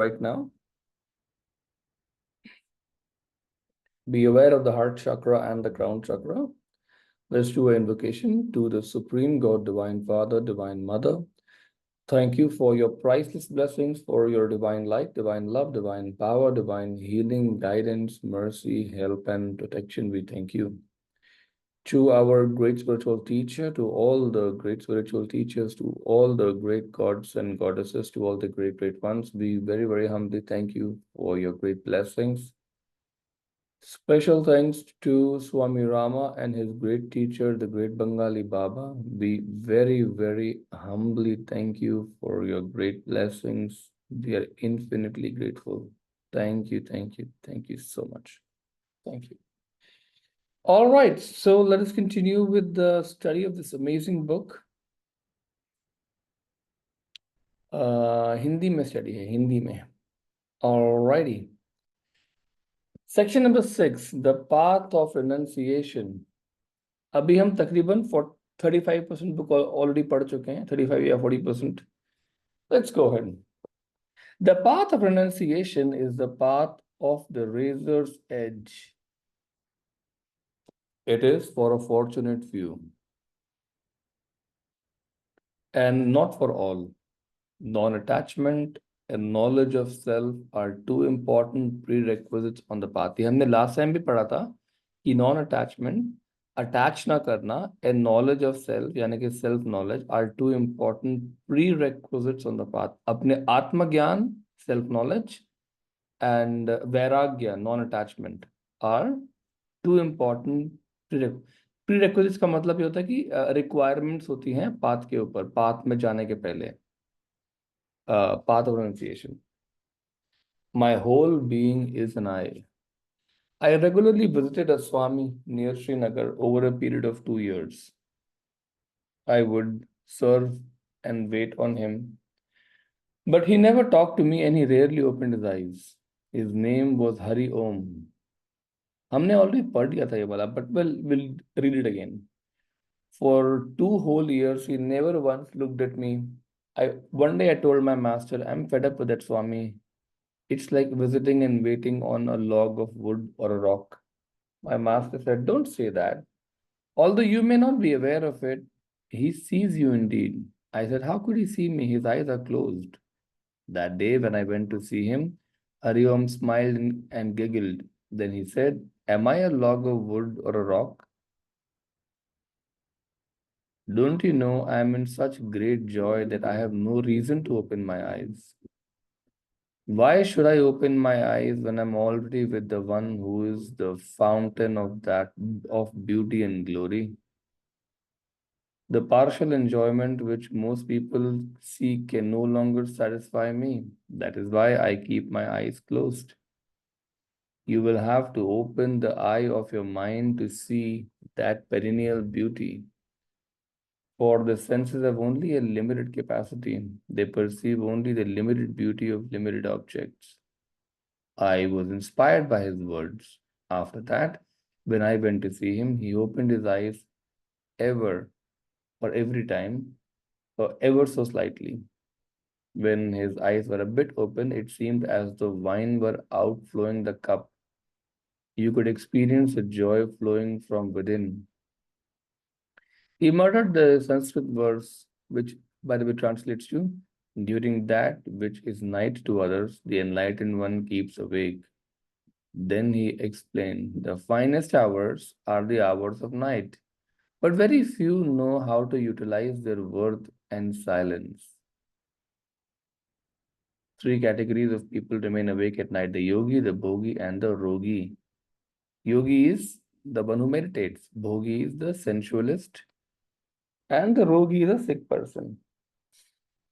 right now. Be aware of the heart chakra and the crown chakra. Let's do an invocation to the Supreme God, Divine Father, Divine Mother. Thank you for your priceless blessings, for your divine light, divine love, divine power, divine healing, guidance, mercy, help, and protection. We thank you. To our great spiritual teacher, to all the great spiritual teachers, to all the great gods and goddesses, to all the great ones, we very, very humbly thank you for your great blessings. Special thanks to Swami Rama and his great teacher, the great Bengali Baba. We very, very humbly thank you for your great blessings. We are infinitely grateful. Thank you, thank you, thank you so much. Thank you. All right, so let us continue with the study of this amazing book. Hindi में study है, हिंदी में. Alrighty. Section number 6, the path of renunciation. अभी हम तकरीबन 35% book already पढ़ चुके हैं, 35 या 40%. Let's go ahead. The path of renunciation is the path of the razor's edge. It is for a fortunate few and not for all. Non-attachment and knowledge of self are two important prerequisites on the path. ये हमने last time भी पढ़ा था कि non-attachment, attach ना करना, and knowledge of self यानी कि self knowledge are two important prerequisites on the path. अपने आत्मज्ञान, self knowledge, and vairagya, non-attachment, are two important prerequisites. का मतलब ये होता है कि requirements होती हैं path के ऊपर, path में जाने के पहले. Path of renunciation. My whole being is an I. I regularly visited a Swami near Srinagar over a period of 2 years. I would serve and wait on him. But he never talked to me and he rarely opened his eyes. His name was Hari Om. हमने already पढ़ लिया था ये वाला, but we'll read it again. For 2 whole years, he never once looked at me. One day I told my master, I'm fed up with that Swami. It's like visiting and waiting on a log of wood or a rock. My master said, don't say that. Although you may not be aware of it, he sees you indeed. I said, how could he see me? His eyes are closed. That day when I went to see him, Hariom smiled and giggled. Then he said, am I a log of wood or a rock? Don't you know I am in such great joy that I have no reason to open my eyes? Why should I open my eyes when I'm already with the one who is the fountain of beauty and glory? The partial enjoyment which most people seek can no longer satisfy me. That is why I keep my eyes closed. You will have to open the eye of your mind to see that perennial beauty. For the senses have only a limited capacity. They perceive only the limited beauty of limited objects. I was inspired by his words. After that, when I went to see him, he opened his eyes every time, or ever so slightly. When his eyes were a bit open, it seemed as though wine were outflowing the cup. You could experience the joy flowing from within. He muttered the Sanskrit verse, which, by the way, translates to, during that which is night to others, the enlightened one keeps awake. Then he explained, the finest hours are the hours of night, but very few know how to utilize their worth and silence. 3 categories of people remain awake at night, the yogi, the bhogi, and the rogi. Yogi is the one who meditates, bhogi is the sensualist, and the rogi is a sick person.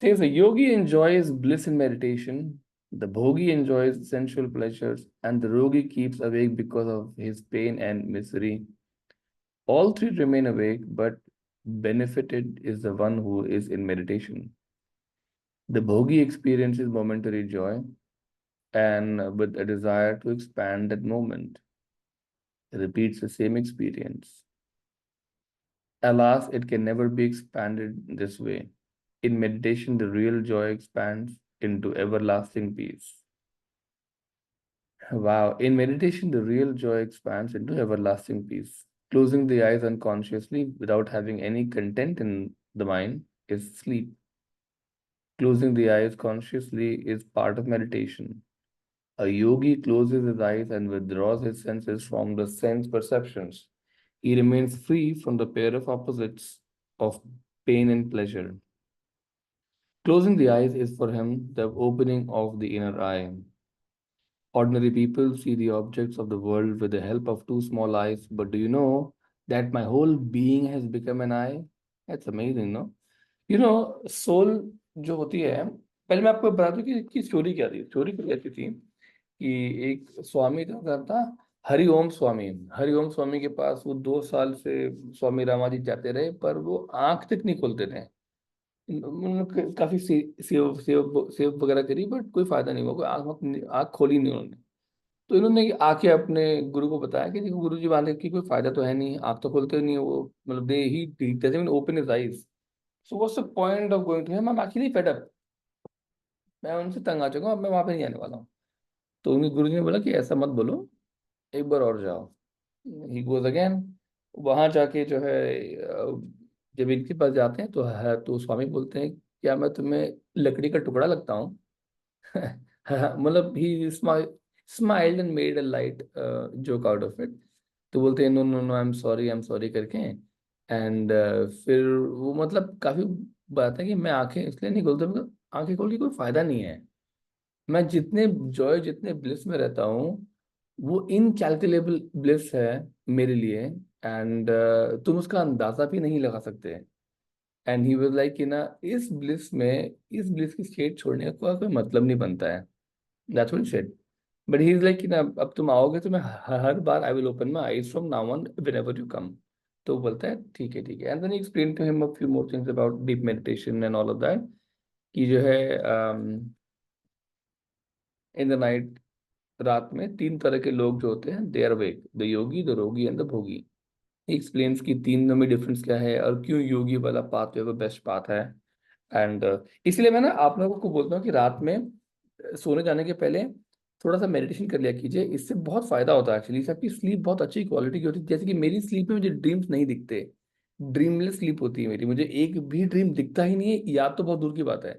Says the yogi enjoys bliss in meditation, the bhogi enjoys sensual pleasures, and the rogi keeps awake because of his pain and misery. All 3 remain awake, but benefited is the one who is in meditation. The bhogi experiences momentary joy and with a desire to expand that moment, repeats the same experience. Alas, it can never be expanded this way. In meditation, the real joy expands into everlasting peace. Wow. In meditation, the real joy expands into everlasting peace. Closing the eyes unconsciously without having any content in the mind is sleep. Closing the eyes consciously is part of meditation. A yogi closes his eyes and withdraws his senses from the sense perceptions. He remains free from the pair of opposites of pain and pleasure. Closing the eyes is for him the opening of the inner eye. Ordinary people see the objects of the world with the help of two small eyes, but do you know that my whole being has become an eye? That's amazing, no? Soul जो होती है, पहले मैं आपको बता दूं कि इसकी स्टोरी क्या थी। स्टोरी कुछ ऐसी थी कि एक स्वामी था, हरिओम स्वामी। हरिओम स्वामी के पास वो 2 साल से स्वामी रामाजी जाते रहे, पर वो आंख तक नहीं खोलते थे। उन्होंने काफी सेव सेव सेव वगैरह करी, बट कोई फायदा नहीं हुआ, कोई आंख आंख खोली नहीं उन्होंने। तो इन्होंने आके अपने गुरु को बताया कि देखो गुरु जी, बात की कोई फायदा तो है नहीं, आंख तो खोलते नहीं है वो, मतलब they he doesn't open his eyes. So what's the point of going to him, I am actually fed up, मैं उनसे तंग आ चुका हूँ, अब मैं वहां पे नहीं आने वाला हूँ। तो उन्हें गुरु जी ने बोला कि ऐसा मत बोलो, एक बार और जाओ। He goes again. वहां जाके जो है, जब इनके पास जाते हैं तो है, तो स्वामी बोलते हैं क्या मैं तुम्हें लकड़ी का टुकड़ा लगता हूँ? मतलब he smiled and made a light joke out of it. तो बोलते हैं no no no, I am sorry करके। एंड फिर वो मतलब काफी बात है कि मैं आंखें इसलिए नहीं खोलता, मतलब आंखें खोल के कोई फायदा नहीं है। मैं जितने जॉय, जितने ब्लिस में रहता हूँ, वो इनकैलकुलेबल ब्लिस है मेरे लिए। एंड तुम उसका अंदाजा भी नहीं लगा सकते। एंड ही वाज लाइक कि ना, इस ब्लिस की स्टेट छोड़ने का कोई मतलब नहीं बनता है। That's what he said. But he is like कि ना, अब तुम आओगे तो मैं हर बार I will open my eyes from now on whenever you come. तो वो बोलता है ठीक है ठीक है। And then explain to him a few more things about deep meditation and all of that, कि जो है इन द नाइट, रात में 3 तरह के लोग जो होते हैं, they are awake, the yogi, the rogi and the bhogi. Explains की तीनों में डिफरेंस क्या है और क्यों योगी वाला पाथ जो है वो बेस्ट पाथ है। एंड इसलिए मैं ना आप लोगों को बोलता हूँ कि रात में सोने जाने के पहले थोड़ा सा मेडिटेशन कर लिया कीजिए, इससे बहुत फायदा होता है एक्चुअली। इससे आपकी स्लीप बहुत अच्छी क्वालिटी की होती है। जैसे कि मेरी स्लीप में मुझे ड्रीम्स नहीं दिखते, ड्रीमलेस स्लीप होती है मेरी, मुझे एक भी ड्रीम दिखता ही नहीं है, याद तो बहुत दूर की बात है।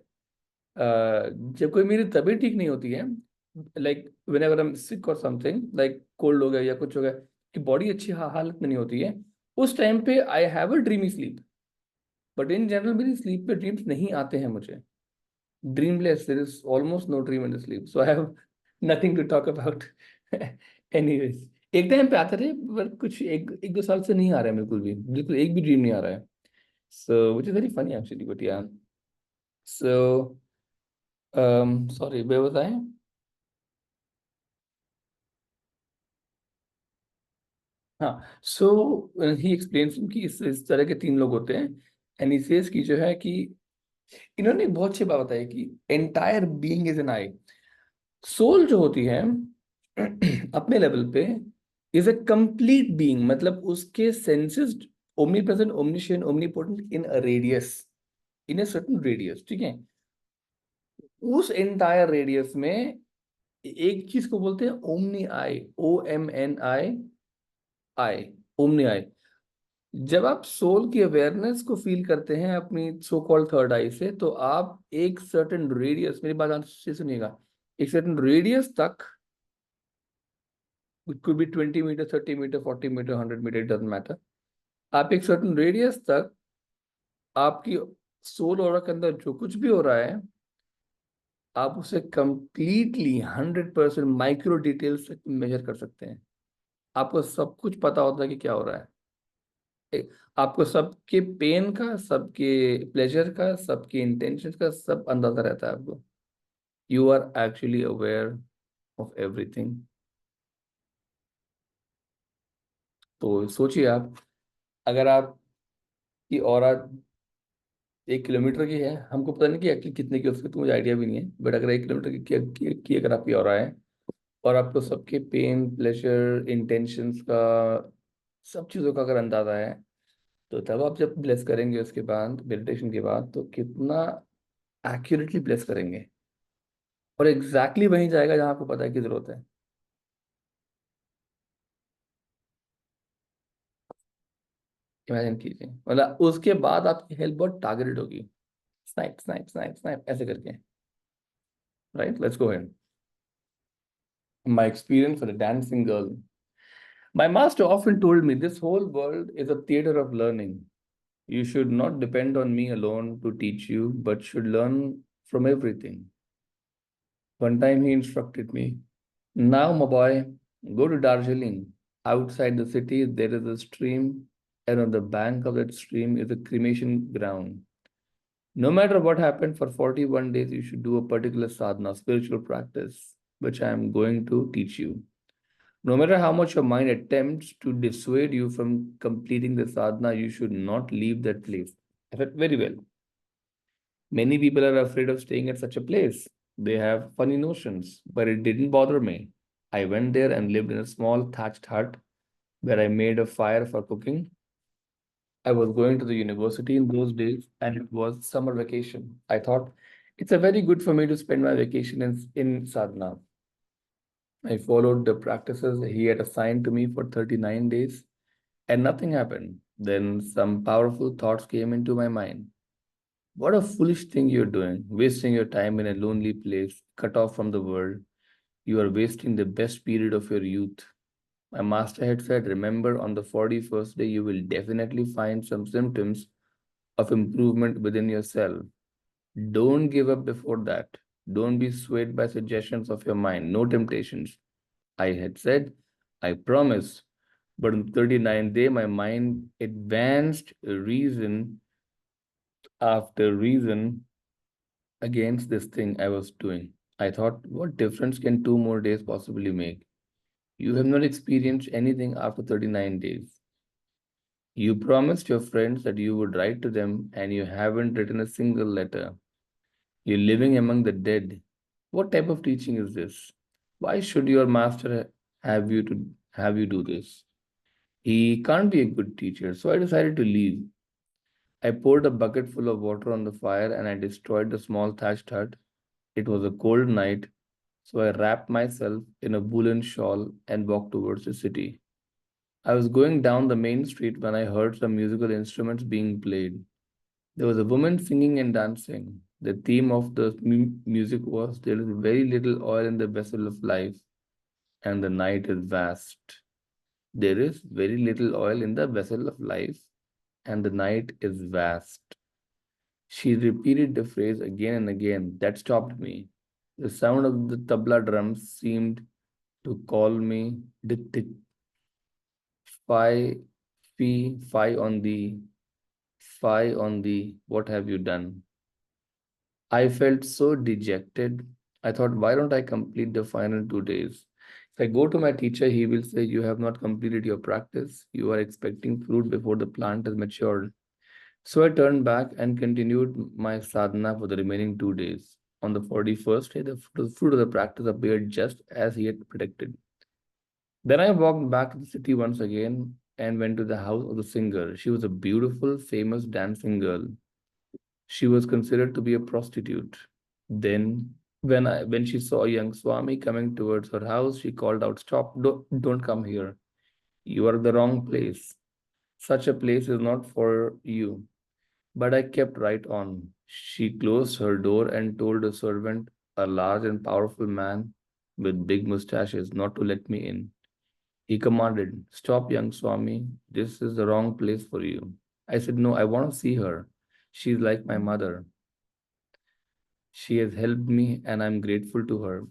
जब कोई मेरी तबीयत ठीक नहीं होती है, like when ever I am sick और समथिंग, लाइक कोल्ड हो गया या कुछ हो गया, कि बॉडी अच्छी हालत में नहीं होती है, उस टाइम पे I have a dreamy sleep. But in general मेरी स्लीप पे ड्रीम्स नहीं आते हैं मुझे। Dreamless, there is almost no dream in the sleep, so I have nothing to talk about. Anyways, एक टाइम पे आते थे, पर कुछ एक एक 2 साल से नहीं आ रहा है, बिल्कुल भी, बिल्कुल एक भी ड्रीम नहीं आ रहा है। So which is very funny actually, but yeah. So sorry, वे बताएं। हाँ, सो ही एक्सप्लेन्स कि इस तरह के 3 लोग होते हैं। एंड ही सेज कि जो है कि इन्होंने एक बहुत अच्छी बात बताई कि entire being is an I. Soul जो होती है अपने लेवल पे इज अ कंप्लीट बीइंग, मतलब उसके senses omni present, omniscient, omnipotent in a radius, in a certain radius, ठीक है। उस एंटायर रेडियस में एक चीज को बोलते हैं ओमनी आई, OMNI आई, ओमनी आई। जब आप सोल की अवेयरनेस को फील करते हैं अपनी सो कॉल्ड थर्ड आई से, तो आप एक सर्टेन रेडियस, मेरी बात ध्यान से सुनिएगा, एक सर्टेन रेडियस तक, it could be 20 metre, 30 metre, 40 metre, 100 metre, it doesn't matter. आप एक सर्टेन रेडियस तक आपकी सोल और के अंदर जो कुछ भी हो रहा है, आप उसे कंप्लीटली 100% माइक्रो डिटेल्स तक मेजर कर सकते हैं। आपको सब कुछ पता होता है कि क्या हो रहा है। आपको सबके पेन का, सबके प्लेजर का, सबके इंटेंशन का सब अंदाजा रहता है आपको। You are actually aware of everything. तो सोचिए आप, अगर आपकी ऑरा 1 किलोमीटर की है, हमको पता नहीं कि एक्चुअली कितने की, उसकी तो मुझे आइडिया भी नहीं है, बट अगर 1 किलोमीटर की अगर आपकी ऑरा है, और आपको सबके पेन, प्लेजर, इंटेंशंस का, सब चीज़ों का अगर अंदाजा है, तो तब आप जब ब्लेस करेंगे उसके बाद, मेडिटेशन के बाद, तो कितना एक्यूरेटली ब्लेस करेंगे। और एग्जैक्टली वहीं जाएगा जहां आपको पता है कि जरूरत है। इमेजिन कीजिए, मतलब उसके बाद आपकी हेल्थ बहुत टारगेटेड होगी, स्नाइप स्नाइप स्नाइप स्नाइप ऐसे करके। Right, let's go ahead. My experience for a dancing girl. My master often told me this whole world is a theater of learning. You should not depend on me alone to teach you, but should learn from everything. One time he instructed me, now, my boy, go to Darjeeling. Outside the city, there is a stream, and on the bank of that stream is a cremation ground. No matter what happened for 41 days, you should do a particular sadhana, spiritual practice, which I am going to teach you. No matter how much your mind attempts to dissuade you from completing the sadhana, you should not leave that place. I said, very well. Many people are afraid of staying at such a place. They have funny notions, but it didn't bother me. I went there and lived in a small thatched hut where I made a fire for cooking. I was going to the university in those days and it was summer vacation. I thought it's a very good for me to spend my vacation in sadhana. I followed the practices he had assigned to me for 39 days and nothing happened. Then some powerful thoughts came into my mind. What a foolish thing you're doing, wasting your time in a lonely place, cut off from the world. You are wasting the best period of your youth. My master had said, remember, on the 41st day, you will definitely find some symptoms of improvement within yourself. Don't give up before that. Don't be swayed by suggestions of your mind. No temptations. I had said, I promise. But on the 39th day, my mind advanced reason after reason against this thing I was doing. I thought, what difference can 2 more days possibly make? You have not experienced anything after 39 days. You promised your friends that you would write to them, and you haven't written a single letter. You're living among the dead. What type of teaching is this? Why should your master have you do this? He can't be a good teacher, so I decided to leave. I poured a bucket full of water on the fire and I destroyed the small thatched hut. It was a cold night, so I wrapped myself in a woolen shawl and walked towards the city. I was going down the main street when I heard some musical instruments being played. There was a woman singing and dancing. The theme of the music was, there is very little oil in the vessel of life, and the night is vast. There is very little oil in the vessel of life, and the night is vast. She repeated the phrase again and again. That stopped me. The sound of the tabla drums seemed to call me. Dick, dick, fi, fi on the, fi on the, what have you done? I felt so dejected. I thought, why don't I complete the final 2 days? If I go to my teacher, he will say, you have not completed your practice. You are expecting fruit before the plant has matured. So I turned back and continued my sadhana for the remaining 2 days. On the 41st day, the fruit of the practice appeared just as he had predicted. Then I walked back to the city once again and went to the house of the singer. She was a beautiful, famous dancing girl. She was considered to be a prostitute. Then, when she saw a young Swami coming towards her house, she called out, "Stop! Don't come here. You are at the wrong place. Such a place is not for you." But I kept right on. She closed her door and told a servant, a large and powerful man with big mustaches, not to let me in. He commanded, "Stop, young Swami. This is the wrong place for you." I said, "No, I want to see her. She's like my mother. She has helped me and I'm grateful to her.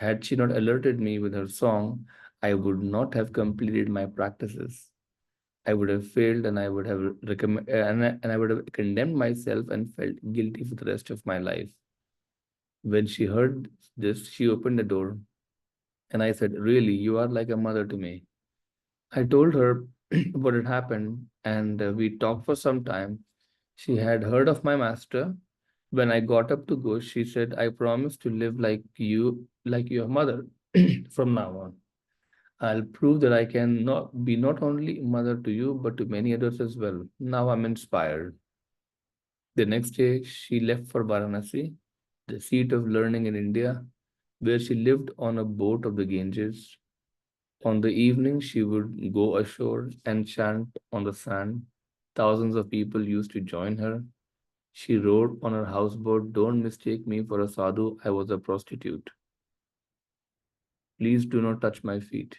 Had she not alerted me with her song, I would not have completed my practices. I would have failed and I would have and I would have condemned myself and felt guilty for the rest of my life." When she heard this, she opened the door and I said, "Really, you are like a mother to me." I told her what had happened and we talked for some time. She had heard of my master. When I got up to go, she said, "I promise to live like your mother from now on. I'll prove that I can not be not only a mother to you, but to many others as well." Now I'm inspired. The next day, she left for Varanasi. the seat of learning in India, where she lived on a boat of the Ganges. On the evening, she would go ashore and chant on the sand. Thousands of people used to join her. She wrote on her houseboat, "Don't mistake me for a sadhu, I was a prostitute. Please do not touch my feet."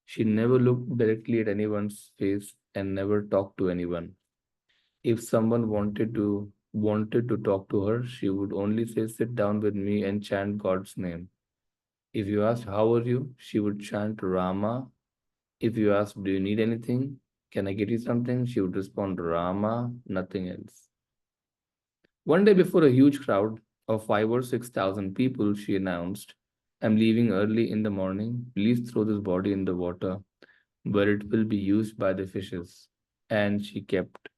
She never looked directly at anyone's face and never talked to anyone. If someone wanted to talk to her, she would only say, "Sit down with me and chant God's name." If you asked, "How are you?" she would chant Rama. If you asked, "Do you need anything? Can I get you something?" she would respond, "Rama, nothing else." One day before a huge crowd of 5 or 6,000 people, she announced, "I'm leaving early in the morning. Please throw this body in the water where it will be used by the fishes." And she kept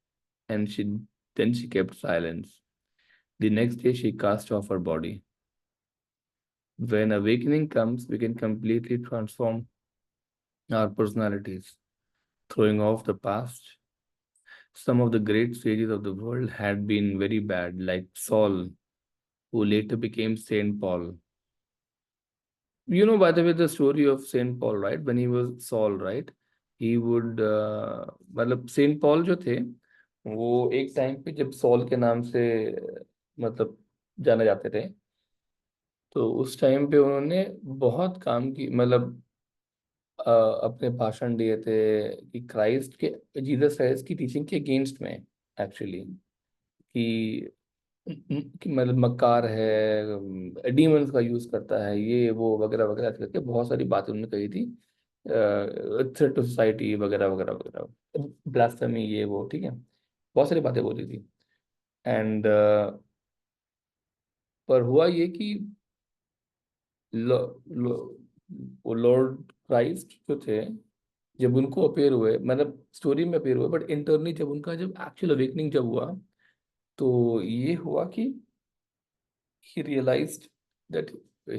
and she kept silence. The next day she cast off her body. When awakening comes, we can completely transform our personalities, throwing off the past. Some of the great sages of the world had been very bad, like Saul, who later became Saint Paul. You know, by the way, the story of Saint Paul, right? When he was Saul, right? He would मतलब Saint Paul जो थे वो एक time पे जब sol के नाम से मतलब जाने जाते थे, तो उस टाइम पे उन्होंने बहुत काम की मतलब अपने भाषण दिए थे कि क्राइस्ट के जीसस क्राइस्ट की टीचिंग के अगेंस्ट में, एक्चुअली, कि मतलब मक्कार है, डीमंस का यूज करता है, ये वो वगैरह वगैरह ऐसे करके बहुत सारी बातें उन्होंने कही थी, थ्रेट टू सोसाइटी वगैरह वगैरह वगैरह, ब्लास्फेमी, ये वो, ठीक है, बहुत सारी बातें बोली थी। एंड पर हुआ ये कि लो, लो, वो लॉर्ड क्राइस्ट जो थे, जब उनको अपेयर हुए, मतलब स्टोरी में अपेयर हुए, बट इंटरनली जब उनका जब एक्चुअल अवेकनिंग जब हुआ, तो ये हुआ कि he realized that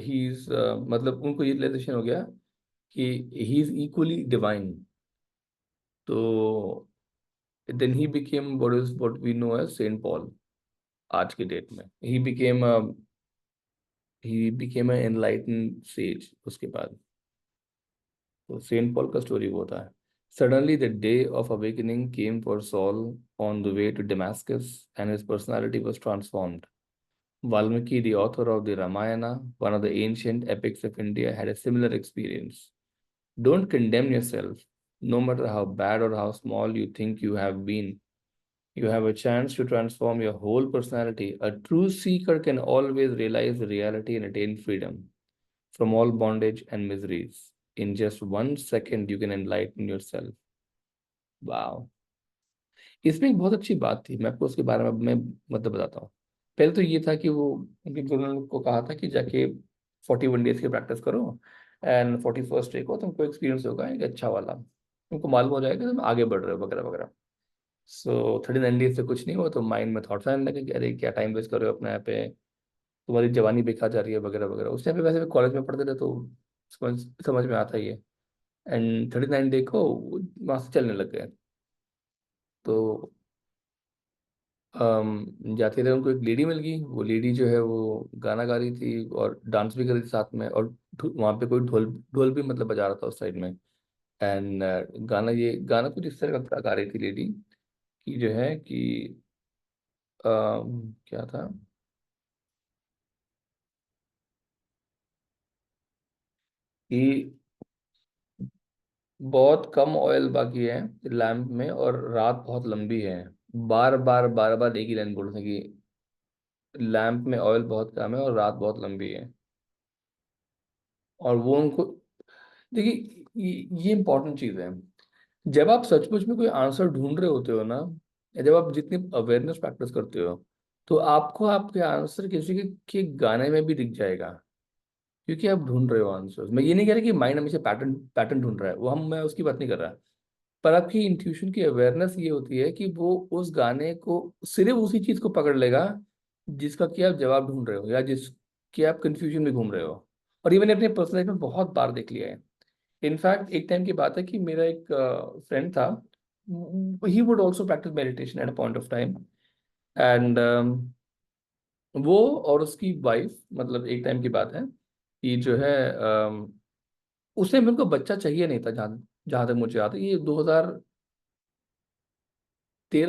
he's मतलब उनको ये रियलाइजेशन हो गया कि he is equally divine. तो then he became what we know as Saint Paul आज के डेट में. He became an enlightened sage उसके बाद. तो सेंट पॉल का स्टोरी वो था. Suddenly the day of awakening came for Saul on the way to Damascus, and his personality was transformed. Valmiki, the author of the Ramayana, one of the ancient epics of India, had a similar experience. Don't condemn yourself, no matter how bad or how small you think you have been. You have a chance to transform your whole personality. A true seeker can always realize the reality and attain freedom from all bondage and miseries. In just 1 second, you can enlighten yourself. Wow. इसमें एक बहुत अच्छी बात थी, मैं आपको उसके बारे में मैं मतलब बताता हूँ. पहले तो ये था कि वो उनके गुरु ने को कहा था कि जाके 41 डेज की प्रैक्टिस करो, एंड 41st डे को तुमको एक्सपीरियंस होगा एक अच्छा वाला, तुमको मालूम हो जाएगा कि तुम आगे बढ़ रहे हो वगैरह वगैरह. सो 39 डेज से कुछ नहीं हुआ तो माइंड में थॉट्स आने लगे कि अरे क्या टाइम वेस्ट कर रहे हो अपने यहाँ पे, तुम्हारी जवानी बेकार जा रही है वगैरह वगैरह. उस टाइम पे वैसे भी कॉलेज में पढ़ते थे तो समझ समझ में आता ही है. एंड 39 डे को वहाँ से चलने लग गए. तो जाते थे, उनको एक लेडी मिल गई. वो लेडी जो है वो गाना गा रही थी और डांस भी कर रही थी साथ में, और वहाँ पे कोई ढोल ढोल भी मतलब बजा रहा था उस साइड में. एंड गाना कुछ इस तरह का गा रही थी लेडी कि जो है कि क्या था कि बहुत कम ऑयल बाकी है लैम्प में और रात बहुत लंबी है. बार बार एक ही लाइन बोल रहे थे कि लैम्प में ऑयल बहुत कम है और रात बहुत लंबी है. और वो उनको, देखिए, ये इंपॉर्टेंट चीज है. जब आप सचमुच में कोई आंसर ढूंढ रहे होते हो ना, या जब आप जितनी अवेयरनेस प्रैक्टिस करते हो, तो आपको आपके आंसर किसी के गाने में भी दिख जाएगा, क्योंकि आप ढूंढ रहे हो आंसर्स. मैं ये नहीं कह रहा कि माइंड हमेशा पैटर्न पैटर्न ढूंढ रहा है, वो हम मैं उसकी बात नहीं कर रहा. पर आपकी इंट्यूशन की अवेयरनेस ये होती है कि वो उस गाने को सिर्फ उसी चीज को पकड़ लेगा जिसका कि आप जवाब ढूंढ रहे हो या जिसके आप कंफ्यूजन में घूम रहे हो. और ये मैंने अपने पर्सनल लाइफ में बहुत बार देख लिया है. इनफैक्ट एक टाइम की बात है कि मेरा एक फ्रेंड था, he would also practice meditation at a point of time. And वो और उसकी वाइफ, मतलब एक टाइम की बात है कि जो है उसे मेरे को बच्चा चाहिए नहीं था, जहाँ जहाँ तक मुझे याद है, ये 2013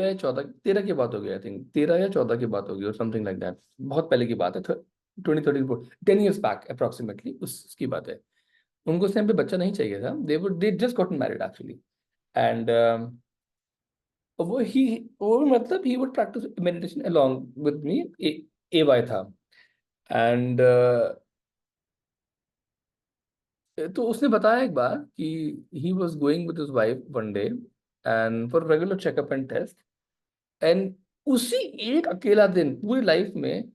या 14, 13 की बात होगी, आई थिंक 13 या 14 की बात होगी और समथिंग लाइक दैट, बहुत पहले की बात है, 2013, 10 years बैक अप्रोक्सीमेटली उसकी बात है। उनको उस टाइम पे बच्चा नहीं चाहिए था, they just gotten married actually. And वो मतलब he would practice meditation along with me, AY था। एंड तो उसने बताया एक बार कि he was going with his wife one day and for regular checkup and test, and उसी एक अकेला दिन पूरी लाइफ में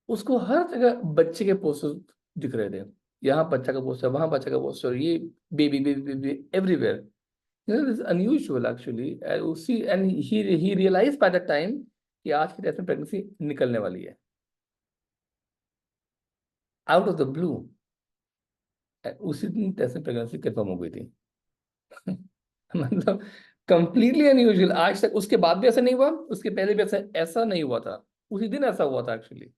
उसको हर जगह बच्चे के पोस्टर दिख रहे थे। यहाँ बच्चा का पोस्टर, वहां बच्चा का पोस्टर, ये baby baby baby everywhere. This is unusual actually. उसी and he realize by the time कि आज की डेट में प्रेगनेंसी निकलने वाली है, आउट ऑफ द ब्लू। उसी दिन टेस्ट में प्रेगनेंसी कंफर्म हो गई थी। मतलब कंप्लीटली अनयूजुअल। आज तक उसके बाद भी ऐसा नहीं हुआ, उसके पहले भी ऐसा ऐसा नहीं हुआ था, उसी दिन ऐसा हुआ था actually.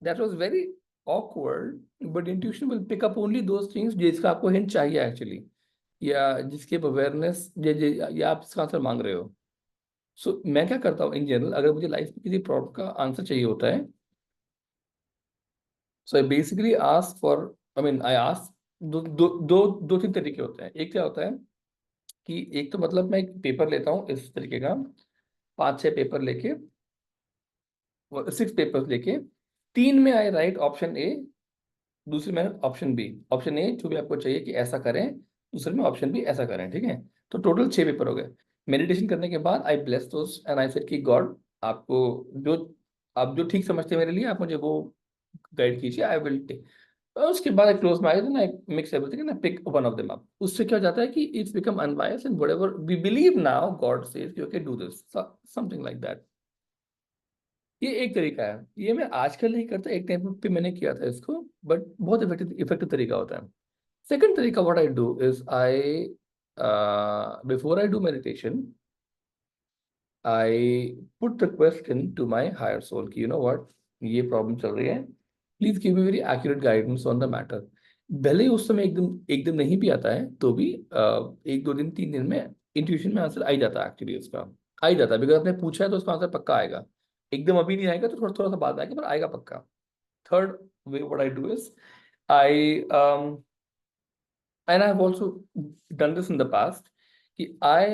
That was very awkward, but intuition will pick up only those things जिसका आपको हिंट चाहिए एक्चुअली, या जिसके अवेयरनेस या आप इसका आंसर मांग रहे हो। सो मैं क्या करता हूँ इन जनरल, अगर मुझे लाइफ में किसी प्रॉब्लम का आंसर चाहिए होता है, so I basically ask for, I mean I ask, दो तीन तरीके होते हैं। एक क्या होता है कि एक तो मतलब मैं एक पेपर लेता हूँ इस तरीके का, 5-6 पेपर लेके, 6 पेपर्स लेके, 3 में आई राइट ऑप्शन ए, दूसरे में ऑप्शन बी। ऑप्शन ए जो भी आपको चाहिए कि ऐसा करें, दूसरे में ऑप्शन बी ऐसा करें, ठीक है। तो टोटल 6 पेपर हो गए। मेडिटेशन करने के बाद आई bless those and I said कि गॉड, आपको जो आप जो ठीक समझते हैं मेरे लिए, आप मुझे वो गाइड कीजिए, आई विल टेक। उसके बाद I close my eyes and I mix everything and I pick one of them up. उससे क्या हो जाता है कि it's become unbiased and whatever we believe now God says you can do this, something like that. ये एक तरीका है, ये मैं आजकल नहीं करता, एक टाइम पे मैंने किया था इसको, बट बहुत इफेक्टिव तरीका होता है। सेकंड तरीका what I do is I, before I do meditation, I put the question to my higher soul कि यू नो व्हाट, ये प्रॉब्लम चल रही है, please give me very accurate guidance on the matter. भले ही उस समय एकदम नहीं भी आता है, तो भी 1 2 दिन 3 दिन में इंट्यूशन में आंसर आ ही जाता है एक्चुअली उसका। आ ही जाता है, बिकॉज आपने पूछा है तो उसका आंसर पक्का आएगा। एकदम अभी नहीं आएगा तो थोड़ा थोड़ा सा बाद आएगा, पर आएगा पक्का। Third way what I do is I, and I've also done this in the past, कि I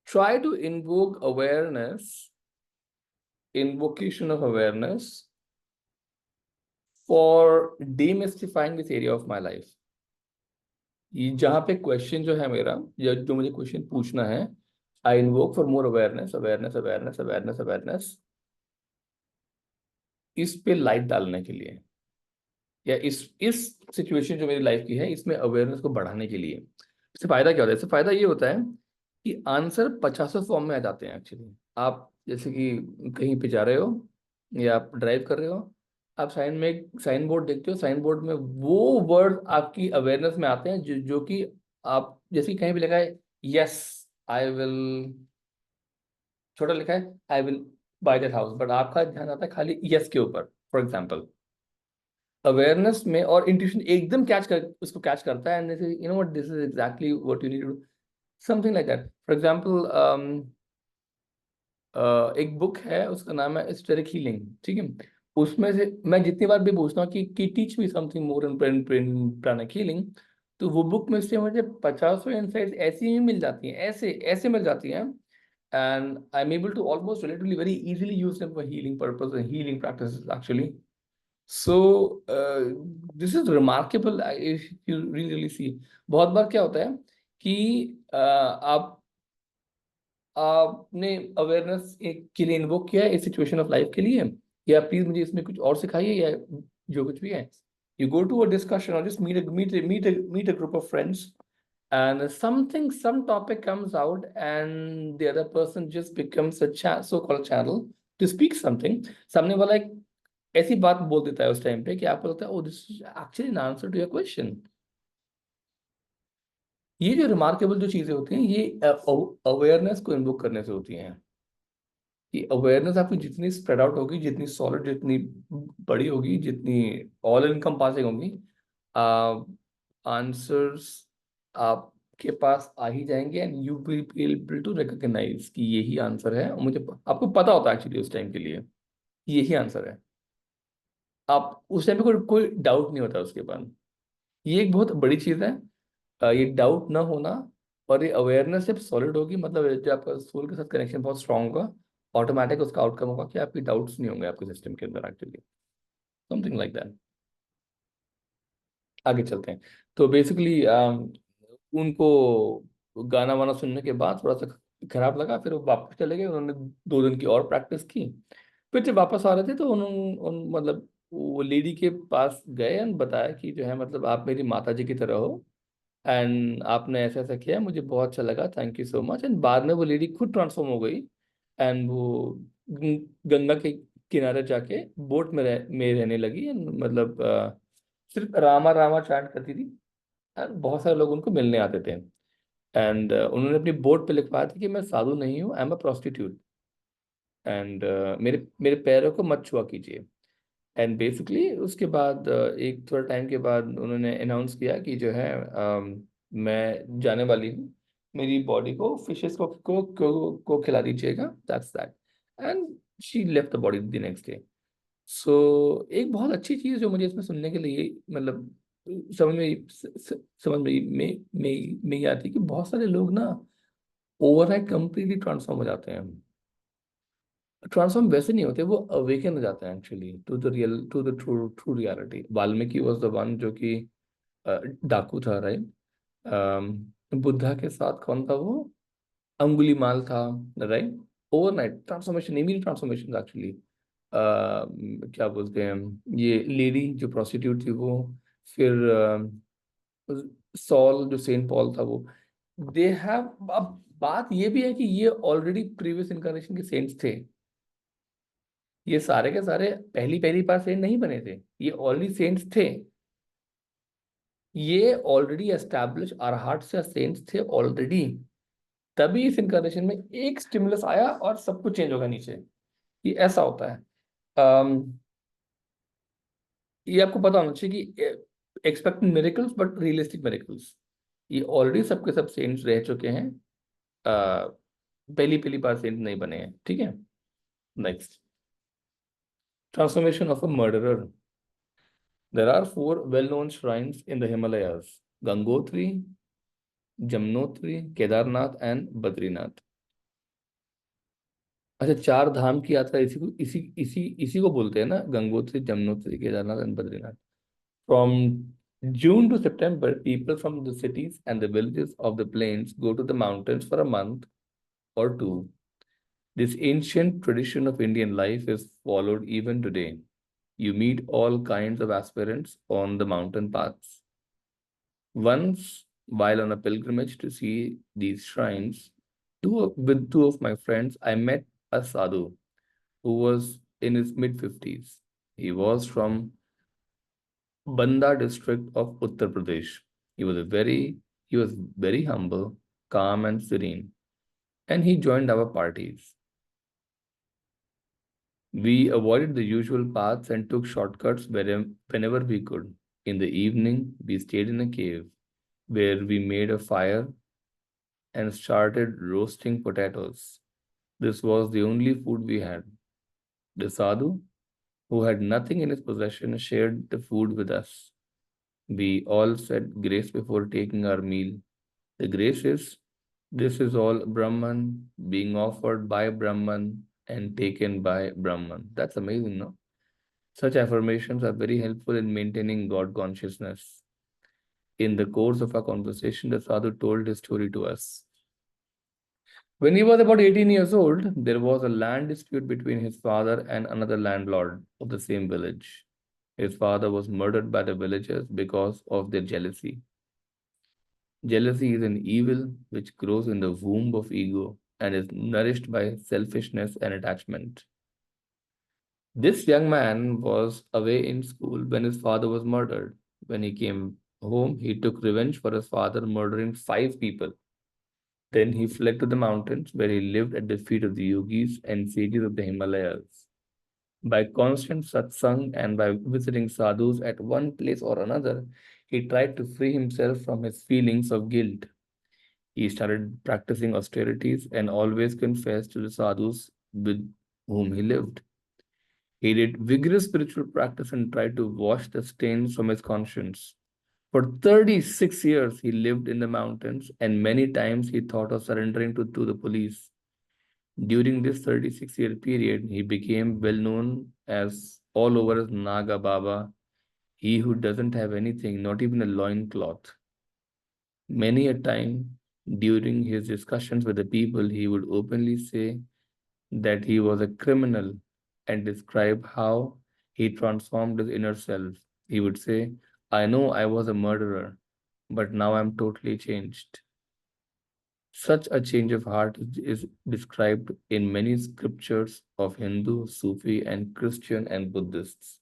try to invoke awareness, invocation of awareness for demystifying this area of my life। ये जहाँ पे क्वेश्चन जो है मेरा, या जो मुझे क्वेश्चन पूछना है, आई invoke for more awareness awareness awareness awareness awareness, इस पे लाइट डालने के लिए, या इस सिचुएशन जो मेरी लाइफ की है इसमें अवेयरनेस को बढ़ाने के लिए। इससे फायदा क्या होता है? इससे फायदा ये होता है कि आंसर 50 फॉर्म में आ जाते हैं एक्चुअली। आप जैसे कि कहीं पे जा रहे हो या आप ड्राइव कर रहे हो, आप साइन बोर्ड देखते हो, साइन बोर्ड में वो वर्ड आपकी अवेयरनेस में आते हैं जो कि आप, जैसे कि कहीं भी लिखा है यस आई विल, छोटा लिखा है I will by that house, but आपका ध्यान आता है खाली यस के ऊपर, फॉर एग्जाम्पल। अवेयरनेस में और इंट्यूशन एकदम उसको कैच करता है, and you know what, this is exactly what you need to do, something like that. For example एक बुक है, उसका नाम है स्टेरिक हीलिंग, ठीक है। उसमें से मैं जितनी बार भी पूछता हूँ कि टीच मी समथिंग मोर इन प्राणिक हीलिंग, तो वो बुक में से मुझे 50 इंसाइट्स ऐसी ही मिल जाती हैं, ऐसे ऐसे मिल जाती हैं, and I am able to almost relatively very easily use them for healing purpose and healing practices actually. So this is remarkable if you really see. बहुत बार क्या होता है कि आपने अवेयरनेस के लिए इन्वोक किया है इस सिचुएशन ऑफ लाइफ के लिए, या प्लीज मुझे इसमें कुछ और सिखाइए, या जो कुछ भी है, you go to a discussion और just meet a group of friends, and some topic comes out and the other person just becomes a so-called channel to speak something। सामने वाला एक ऐसी बात बोल देता है उस टाइम पे कि आपको लगता है oh this is actually an answer to your question. ये जो रिमार्केबल जो चीजें होती हैं ये अवेयरनेस को इन्वोक करने से होती हैं। कि अवेयरनेस आपकी जितनी स्प्रेड आउट होगी, जितनी सॉलिड, जितनी बड़ी होगी, जितनी ऑल इनकम पासिंग होगी, आंसर्स आपके पास आ ही जाएंगे and you will be able to recognise कि यही आंसर है। और मुझे आपको पता होता है एक्चुअली उस टाइम के लिए यही आंसर है। आप उस टाइम पे कोई कोई डाउट नहीं होता उसके बाद। ये एक बहुत बड़ी चीज है। ये डाउट ना होना और ये अवेयरनेस जब सॉलिड होगी, मतलब जब आपका सोल के साथ कनेक्शन बहुत स्ट्रांग होगा, ऑटोमेटिक उसका आउटकम होगा कि आपकी डाउट्स नहीं होंगे आपके सिस्टम के अंदर एक्चुअली, समथिंग लाइक दैट। आगे चलते हैं। तो बेसिकली उनको गाना वाना सुनने के बाद थोड़ा सा खराब लगा, फिर वो वापस चले गए। उन्होंने 2 दिन की और प्रैक्टिस की। फिर जब वापस आ रहे थे तो उन्होंने मतलब वो लेडी के पास गए एंड बताया कि जो है मतलब आप मेरी माता जी की तरह हो एंड आपने ऐसा ऐसा किया, मुझे बहुत अच्छा लगा, thank you so much. And बाद में वो लेडी खुद ट्रांसफॉर्म हो गई एंड वो गंगा के किनारे जाके बोट में रहने लगी एंड मतलब सिर्फ रामा रामा चैंट करती थी एंड बहुत सारे लोग उनको मिलने आते थे। एंड उन्होंने अपनी बोर्ड पे लिखवाया था कि मैं साधु नहीं हूँ, I am a prostitute and मेरे मेरे पैरों को मत छुआ कीजिए। एंड बेसिकली उसके बाद एक थोड़ा टाइम के बाद उन्होंने अनाउंस किया कि जो है मैं जाने वाली हूँ, मेरी बॉडी को फिशेस को खिला दीजिएगा, that's that. And she left the body the next day. So एक बहुत अच्छी चीज़ जो मुझे इसमें सुनने के लिए मतलब समझ में समझ में ये आती है कि बहुत सारे लोग ना ओवरनाइट कंप्लीटली ट्रांसफॉर्म हो जाते हैं। ट्रांसफॉर्म वैसे नहीं होते, वो अवेकन हो जाते हैं actually to the real, to the true true reality. Valmiki was the one जो कि डाकू था, राइट। बुद्धा के साथ कौन था वो? अंगुलीमाल था, right. Overnight transformation, immediate transformation actually. क्या बोलते हैं, ये लेडी जो प्रोस्टिट्यूट थी वो, फिर सॉल जो सेंट पॉल था वो, दे हैव। अब बात ये भी है कि ये ऑलरेडी प्रीवियस इनकारनेशन के सेंट्स थे। ये सारे के सारे पहली पहली बार सेंट नहीं बने थे, ये ऑलरेडी सेंट्स थे। ये ऑलरेडी एस्टैब्लिश अरहत से सेंट्स थे ऑलरेडी। तभी इस इनकारनेशन में एक स्टिमुलस आया और सब कुछ चेंज होगा नीचे। ये ऐसा होता है। ये आपको पता होना चाहिए कि expect miracles but realistic miracles. ये ऑलरेडी सबके सब सेंट्स रह चुके हैं। पहली पहली बार सेंट नहीं बने हैं, ठीक है। Next, transformation of a murderer. There are 4 well-known shrines in the Himalayas: Gangotri, Jamnotri, Kedarnath, and Badrinath. अच्छा, 4 धाम की यात्रा इसी को इसी को बोलते हैं ना, Gangotri, Yamunotri, Kedarnath and Badrinath. From June to September, people from the cities and the villages of the plains go to the mountains for a month or two. This ancient tradition of Indian life is followed even today. You meet all kinds of aspirants on the mountain paths. Once, while on a pilgrimage to see these shrines, with 2 of my friends, I met a sadhu who was in his mid 50s. He was from Banda district of Uttar Pradesh. He was a very he was very humble, calm, and serene, and he joined our parties. We avoided the usual paths and took shortcuts whenever we could. In the evening, we stayed in a cave where we made a fire and started roasting potatoes. This was the only food we had. The sadhu, who had nothing in his possession, shared the food with us. We all said grace before taking our meal. The grace is, this is all Brahman, being offered by Brahman and taken by Brahman. That's amazing, no? Such affirmations are very helpful in maintaining God consciousness. In the course of our conversation, the sadhu told his story to us. When he was about 18 years old, there was a land dispute between his father and another landlord of the same village. His father was murdered by the villagers because of their jealousy. Jealousy is an evil which grows in the womb of ego and is nourished by selfishness and attachment. This young man was away in school when his father was murdered. When he came home, he took revenge for his father murdering 5 people. Then he fled to the mountains where he lived at the feet of the yogis and sages of the Himalayas. By constant satsang and by visiting sadhus at one place or another, he tried to free himself from his feelings of guilt. He started practicing austerities and always confessed to the sadhus with whom he lived. He did vigorous spiritual practice and tried to wash the stains from his conscience. For 36 years, he lived in the mountains, and many times he thought of surrendering to the police. During this 36-year period, he became well known as all over as Naga Baba, he who doesn't have anything, not even a loincloth. Many a time during his discussions with the people, he would openly say that he was a criminal and describe how he transformed his inner self. He would say, I know I was a murderer, but now I'm totally changed. Such a change of heart is described in many scriptures of Hindu, Sufi, and Christian and Buddhists.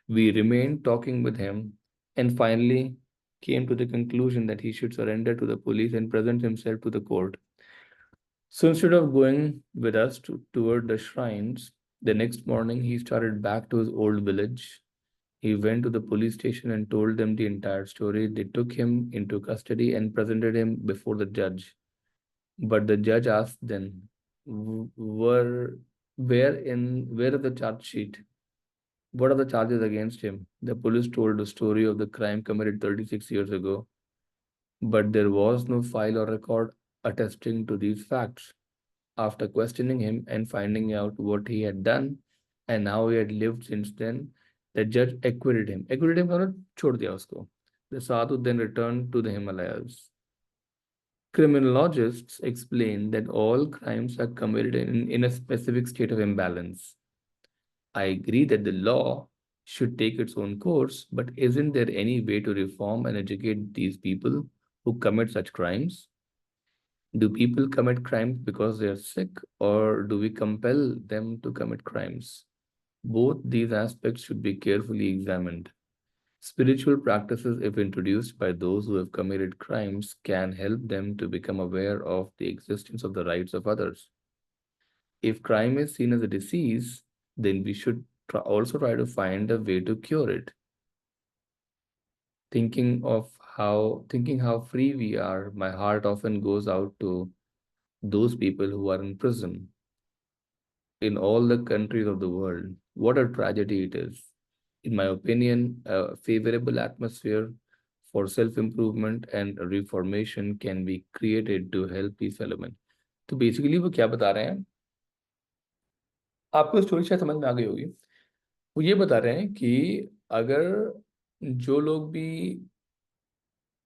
We remained talking with him and finally came to the conclusion that he should surrender to the police and present himself to the court. So instead of going with us toward the shrines, the next morning he started back to his old village. He went to the police station and told them the entire story. They took him into custody and presented him before the judge. But the judge asked then, were where is the charge sheet? What are the charges against him? The police told the story of the crime committed 36 years ago, but there was no file or record attesting to these facts. After questioning him and finding out what he had done and how he had lived since then, the judge acquitted him. Acquitted him मतलब छोड़ दिया उसको. The sadhu then returned to the Himalayas. Criminologists explain that all crimes are committed in a specific state of imbalance. I agree that the law should take its own course, but isn't there any way to reform and educate these people who commit such crimes? Do people commit crimes because they are sick, or do we compel them to commit crimes? Both these aspects should be carefully examined. Spiritual practices, if introduced by those who have committed crimes, can help them to become aware of the existence of the rights of others. If crime is seen as a disease, then we should also try to find a way to cure it. Thinking how free we are, my heart often goes out to those people who are in prison in all the countries of the world. What a tragedy it is. In my opinion, a favorable atmosphere for self-improvement and reformation can be created to help these elements. तो basically वो क्या बता रहे हैं, आपको story शायद समझ में आ गई होगी. वो ये बता रहे हैं कि अगर जो लोग भी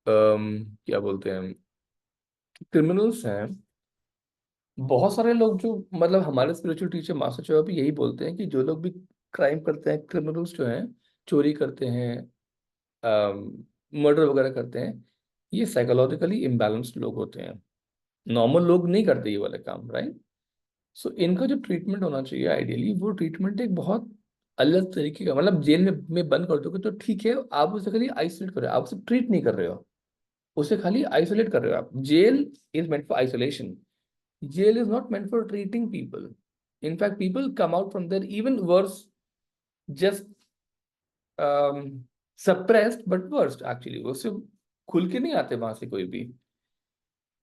क्या बोलते हैं क्रिमिनल्स हैं, बहुत सारे लोग जो मतलब हमारे स्पिरिचुअल टीचर मास्टर जो भी यही बोलते हैं कि जो लोग भी क्राइम करते हैं, क्रिमिनल्स जो हैं, चोरी करते हैं, मर्डर वगैरह करते हैं, ये साइकोलॉजिकली इम्बैलेंस्ड लोग होते हैं. नॉर्मल लोग नहीं करते ये वाले काम, राइट. सो इनका जो ट्रीटमेंट होना चाहिए आइडियली, वो ट्रीटमेंट एक बहुत अलग तरीके का, मतलब जेल में बंद कर दोगे तो ठीक है, आप उसे खाली आइसोलेट कर रहे हो, आप उसे ट्रीट नहीं कर रहे हो, उसे खाली आइसोलेट कर रहे हो आप. Jail is meant for isolation. Jail is not meant for treating people. In fact, people come out from there even worse, just suppressed, but worse actually. उससे खुल के नहीं आते वहां से कोई भी.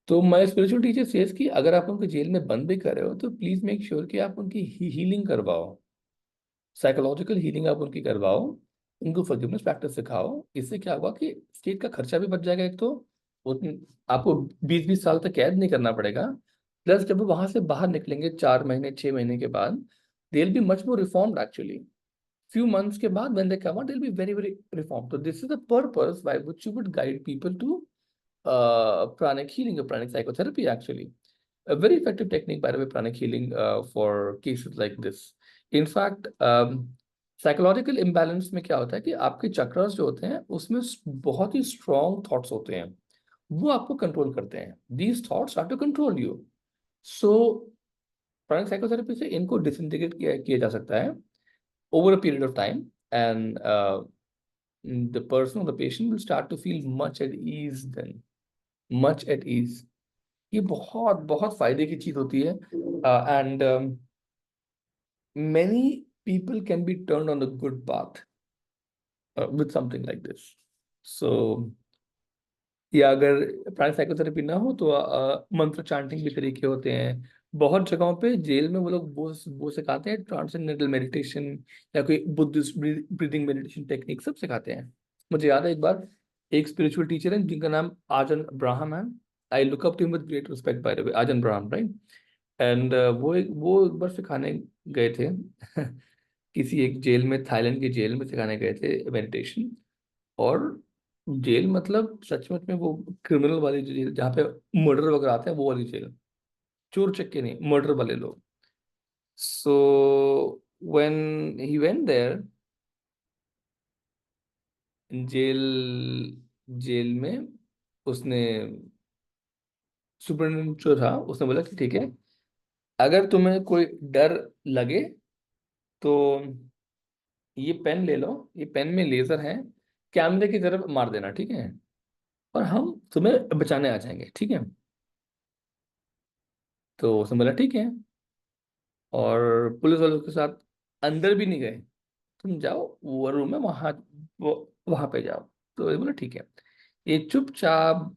तो माय स्पिरिचुअल टीचर सेज कि अगर आप उनको जेल में बंद भी कर रहे हो तो प्लीज मेक श्योर कि आप उनकी हीलिंग करवाओ, साइकोलॉजिकल हीलिंग आप उनकी करवाओ, उनको फॉरगिवनेस प्रैक्टिस सिखाओ. इससे क्या होगा कि स्टेट का खर्चा भी बच जाएगा, एक तो आपको 20-20 साल तक कैद नहीं करना पड़ेगा. प्लस जब वो वहां से बाहर निकलेंगे 4 महीने 6 महीने के बाद, they will be much more reformed actually. Few months के बाद when they come out, they'll be very very reformed. So this is the purpose by which you would guide people to pranic healing or pranic psychotherapy actually. A very effective technique, by the way, pranic healing for cases like this. In fact, psychological imbalance में क्या होता है कि आपके चक्रास जो होते हैं उसमें बहुत ही स्ट्रॉन्ग थॉट्स होते हैं, वो आपको कंट्रोल करते हैं. These thoughts have to control you. So pranic psychotherapy से इनको डिसइंटीग्रेट किया जा सकता है over a period of time, and the person or the patient will start to feel much at ease then, much at ease. ये बहुत बहुत फायदे की चीज होती है, and many people can be turned on the good path with something like this. So या अगर प्राणिक साइकोथेरेपी ना हो तो मंत्र चांटिंग भी तरीके होते हैं। बहुत जगहों पे जेल में वो लोग वो सिखाते हैं, ट्रांसेंडेंटल मेडिटेशन या कोई बुद्धिस्ट ब्रीदिंग मेडिटेशन टेक्निक सब सिखाते हैं। मुझे याद है एक बार एक स्पिरिचुअल टीचर है जिनका नाम आजन अब्राहम है। I look up to him with great respect, by the way, Ajahn Brahm, right. And वो एक बार सिखाने गए थे किसी एक जेल में, थाईलैंड की जेल में सिखाने गए थे मेडिटेशन। और जेल मतलब सचमुच में वो क्रिमिनल वाली जेल जहाँ पे मर्डर वगैरह आते हैं, वो वाली जेल, चोर चक्के नहीं, मर्डर वाले लोग। So when he went there, jail jail में उसने, सुपरिटेंडेंट जो था उसने बोला कि ठीक है, अगर तुम्हें कोई डर लगे तो ये पेन ले लो, ये पेन में लेजर है, कैमरे की तरफ मार देना, ठीक है, और हम तुम्हें बचाने आ जाएंगे, ठीक है। तो उसने बोला ठीक है, और पुलिस वालों के साथ अंदर भी नहीं गए, तुम जाओ वो रूम है वहां, वो वहां पे जाओ। तो ये बोला ठीक है। ये चुपचाप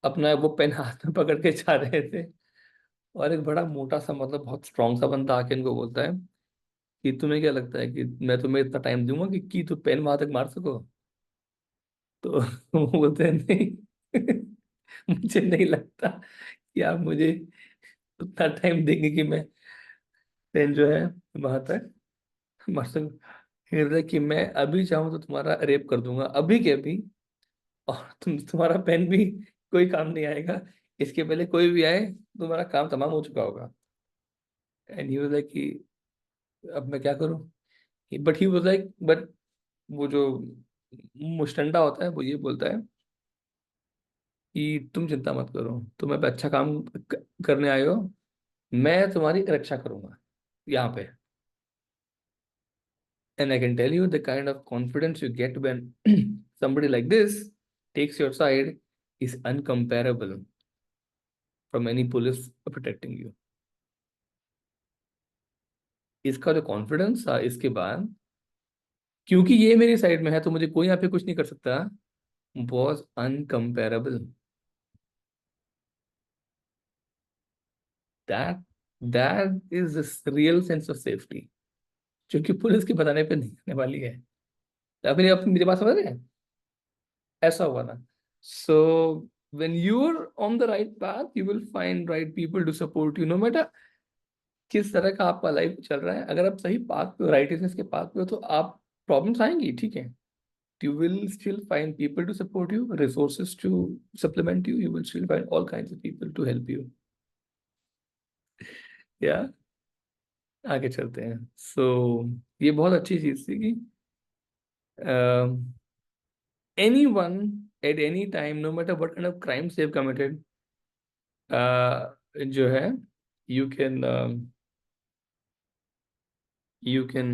अपना वो पेन हाथ में पकड़ के जा रहे थे, और एक बड़ा मोटा सा, मतलब बहुत स्ट्रांग सा बंदा आके इनको बोलता है कि तुम्हें क्या लगता है कि मैं तुम्हें इतना टाइम दूंगा कि तुम पेन वहां तक मार सको? तो वो बोलते हैं नहीं मुझे नहीं लगता कि आप मुझे उतना टाइम देंगे कि मैं पेन जो है वहां तक मार सकूं। हृदय कि मैं अभी चाहूँ तो तुम्हारा रेप कर दूंगा अभी के अभी, और तुम्हारा पेन भी कोई काम नहीं आएगा, इसके पहले कोई भी आए तुम्हारा काम तमाम हो चुका होगा। एंड ही वाज लाइक कि अब मैं क्या करूं? But he was like, but वो जो मुस्टंडा होता है वो ये बोलता है कि तुम चिंता मत करो, तुम अब अच्छा काम करने आए हो, मैं तुम्हारी रक्षा करूंगा यहाँ पे। And I can tell you the kind of confidence you get when somebody like this takes your side is uncomparable from any police protecting you. इसका जो कॉन्फिडेंस था इसके बाद, क्योंकि ये मेरी साइड में है तो मुझे कोई यहाँ पे कुछ नहीं कर सकता, was uncomparable. That that is a real sense of safety, जो कि पुलिस के बताने पे नहीं आने वाली है। तो अपनी अपनी मेरी बात समझ रहे हैं? ऐसा हुआ ना। सो when you're on the right path, you will find right people to support you, no matter किस तरह का आपका लाइफ चल रहा है। अगर आप सही पाथ पे हो, राइटनेस के पाथ पे हो, तो आप प्रॉब्लम्स आएंगी, ठीक है, you will still find people to support you, resources to supplement you, you will still find all kinds of people to help you। या आगे चलते हैं। सो ये बहुत अच्छी चीज थी कि anyone at any time, no matter what kind of crimes they've committed, जो है, you can you can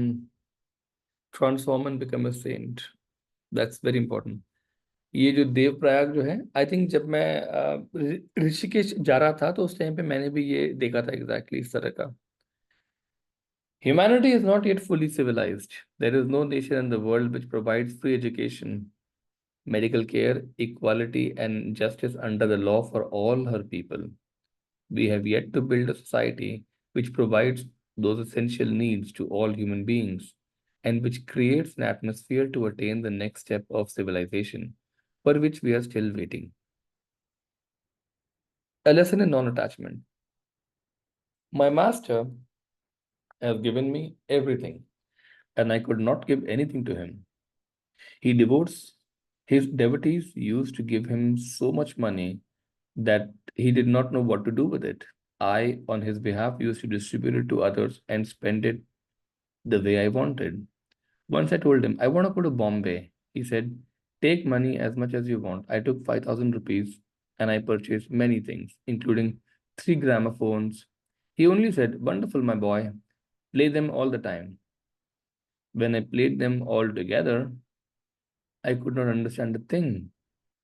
transform and become a saint। That's very important। ये जो देव प्रयाग जो है, आई थिंक जब मैं ऋषिकेश जा रहा था तो उस टाइम पे मैंने भी ये देखा था एग्जैक्टली इस तरह का। Humanity is not yet fully civilized. There is no nation in the world which provides free education, medical care, equality, and justice under the law for all her people. We have yet to build a society which provides those essential needs to all human beings and which creates an atmosphere to attain the next step of civilization, for which we are still waiting. A lesson in non attachment. My master has given me everything, and I could not give anything to him. He devotes his devotees used to give him so much money that he did not know what to do with it. I, on his behalf, used to distribute it to others and spend it the way I wanted. Once I told him, I want to go to Bombay. He said, take money as much as you want. I took 5,000 rupees and I purchased many things, including 3 gramophones. He only said, wonderful, my boy. Play them all the time. When I played them all together, I could not understand a thing.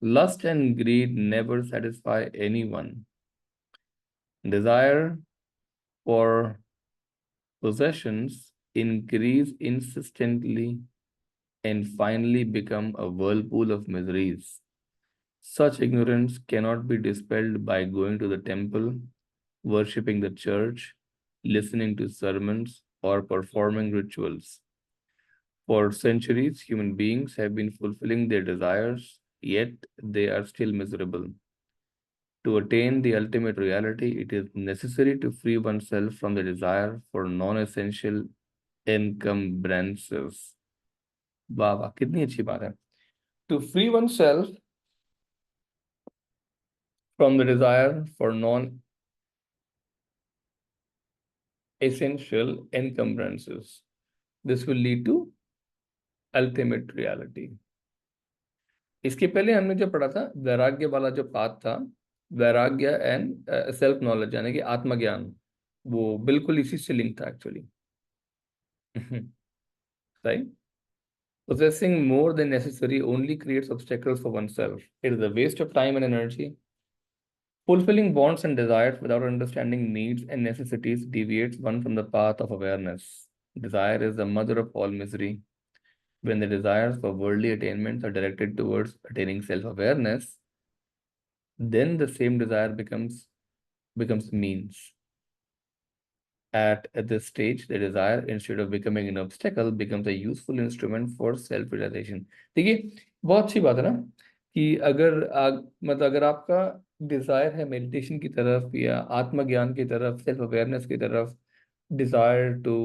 Lust and greed never satisfy anyone. Desire for possessions increase insistently and finally become a whirlpool of miseries. Such ignorance cannot be dispelled by going to the temple, worshipping the church, listening to sermons, or performing rituals. For centuries, human beings have been fulfilling their desires, yet they are still miserable. To attain the ultimate reality, it is necessary to free oneself from the desire for non-essential encumbrances. वाह वाह कितनी अच्छी बात है. To free oneself from the desire for non-essential encumbrances. This will lead to ultimate reality. इसके पहले हमने जो पढ़ा था वैराग्य वाला जो पाथ था, वैराग्य एंड सेल्फ नॉलेज यानी कि आत्मज्ञान, वो बिल्कुल इसी से लिंक था actually. Right. Possessing more than necessary only creates obstacles for oneself. It is a waste of time and energy. Fulfilling wants and desires without understanding needs and necessities deviates one from the path of awareness. Desire is the mother of all misery. When the desires for worldly attainments are directed towards attaining self-awareness, then the same desire becomes means. At this stage, the desire, instead of becoming an obstacle, becomes a useful instrument for self-realization. देखिए बहुत अच्छी बात है ना कि मतलब अगर आपका डिजायर है मेडिटेशन की तरफ या आत्मज्ञान की तरफ, सेल्फ अवेयरनेस की तरफ, desire to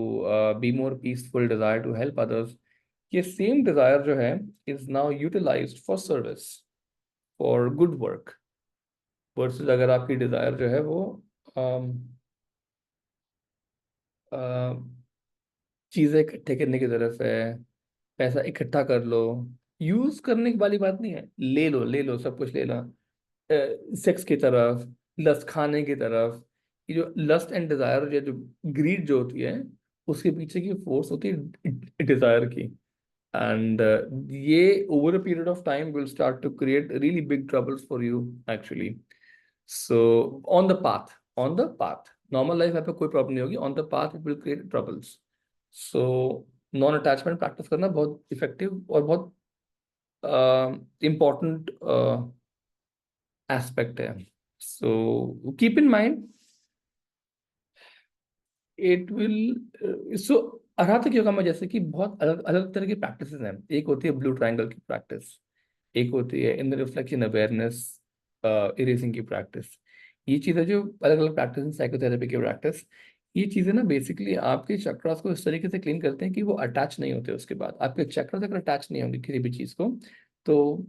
be more peaceful, desire to help others, ये सेम डिजायर जो है is now utilised for service, for good work, versus अगर आपकी डिजायर जो है वो चीजें इकट्ठे करने की तरफ है, पैसा इकट्ठा कर लो, यूज करने की वाली बात नहीं है, ले लो सब कुछ ले लो, सेक्स की तरफ, लस्ट खाने की तरफ. ये जो लस्ट एंड डिजायर, जो ग्रीड जो होती है, उसके पीछे की फोर्स होती है डिजायर की. एंड ये over a period of time will start to create really big troubles for you actually. So on the path normal life में कोई प्रॉब्लम नहीं होगी, on the path it will create troubles. So non attachment practice करना बहुत effective और बहुत important aspect है. So keep in mind it will. So अर्थात क्या होगा, मैं जैसे कि बहुत अलग अलग तरह की प्रैक्टिसेस हैं. एक होती है ब्लू ट्रायंगल की प्रैक्टिस, एक होती है in the reflection awareness erasing की प्रैक्टिस. ये चीज़ें जो अलग अलग प्रैक्टिस, साइकोथेरेपी की प्रैक्टिस, ये चीज़ें ना बेसिकली आपके चक्रास को इस तरीके से क्लीन करते हैं कि वो अटैच नहीं होते. उसके बाद आपके चक्रास अगर अटैच नहीं होंगे किसी भी चीज़ को, तो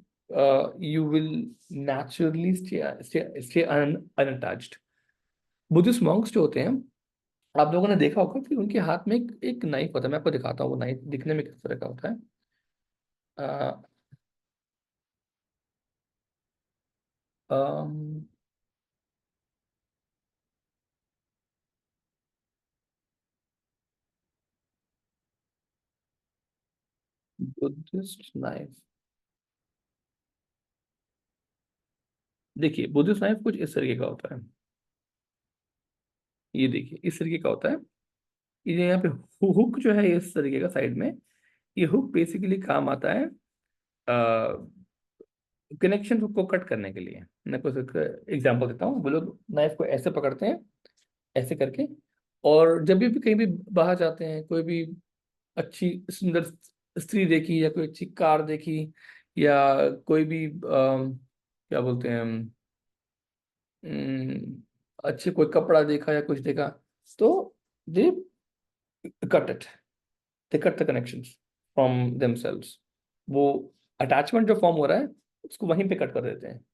you will naturally stay unattached. Buddhist Monks जो होते हैं, आप लोगों ने देखा होगा कि उनके हाथ में एक नाइफ होता है. मैं आपको दिखाता हूँ वो नाइफ दिखने में किस तरह का होता है. अ, अम, बुद्धिस्ट नाइफ. देखिए बुद्धिस्ट नाइफ कुछ इस तरीके का होता है. ये देखिए इस तरीके का होता है. ये यहाँ पे हुक जो है इस तरीके का साइड में, ये हुक बेसिकली काम आता है कनेक्शन को कट करने के लिए. मैं कुछ एग्जांपल देता हूँ. वो लोग नाइफ को ऐसे पकड़ते हैं, ऐसे करके, और जब भी कहीं भी बाहर जाते हैं, कोई भी अच्छी सुंदर स्त्री देखी या कोई अच्छी कार देखी या कोई भी क्या बोलते हैं अच्छे कोई कपड़ा देखा या कुछ देखा, तो they cut it, they cut the connections from themselves. वो अटैचमेंट जो फॉर्म हो रहा है उसको वहीं पे कट कर देते हैं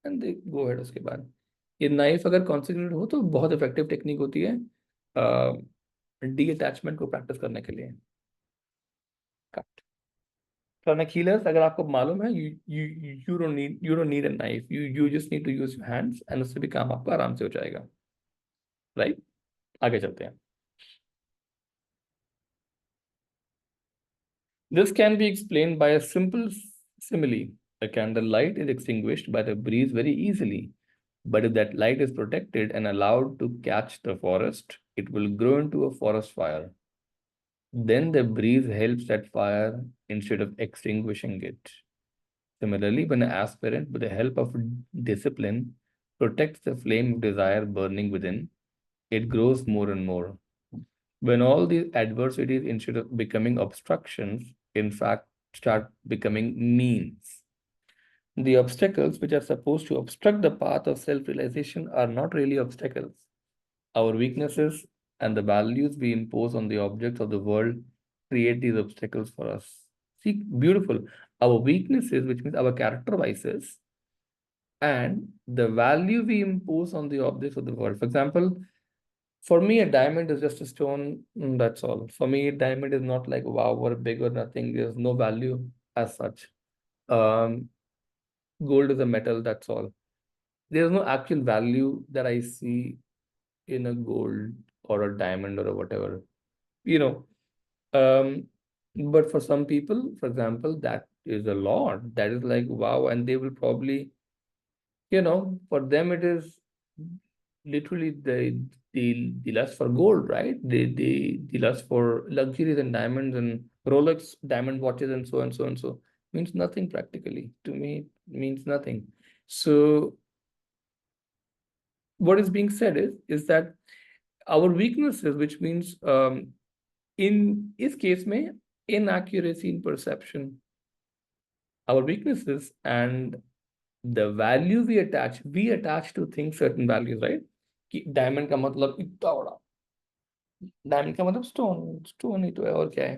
एंड दे गो हेड. उसके बाद ये नाइफ अगर कॉन्सेंट्रेट हो तो बहुत इफेक्टिव टेक्निक होती है डी अटैचमेंट को प्रैक्टिस करने के लिए. Chronic healers, अगर आपको मालूम है, you don't need a knife, you just need to use your hands, and उससे भी काम आपका आराम से हो जाएगा. राइट. आगे चलते हैं. This can be explained by a simple simile. A candle light is extinguished by the breeze very easily. But if that light is protected and allowed to catch the forest, it will grow into a forest fire. Then the breeze helps that fire instead of extinguishing it. Similarly, when an aspirant, with the help of discipline, protects the flame of desire burning within, it grows more and more. When all these adversities, instead of becoming obstructions, in fact, start becoming means. The obstacles which are supposed to obstruct the path of self realization are not really obstacles. Our weaknesses and the values we impose on the objects of the world create these obstacles for us. See, beautiful. Our weaknesses, which means our character vices, and the value we impose on the objects of the world. For example, for me, a diamond is just a stone. That's all. For me, a diamond is not like wow or big or nothing. There's no value as such. Um, Gold is a metal. That's all. There's no actual value that I see in a gold or a diamond or a whatever. You know. But for some people, for example, that is a lot. That is like wow, and they will probably, for them it is literally the lust for gold, right? The lust for luxuries and diamonds and Rolex diamond watches and so and so and so means nothing practically. To me, it means nothing. So what is being said is that our weaknesses, which means in this case may inaccuracy in perception, our weaknesses and the value we attach to things certain values, right? कि diamond का मतलब इतना बड़ा, diamond का मतलब stone, stone ही तो है और क्या है,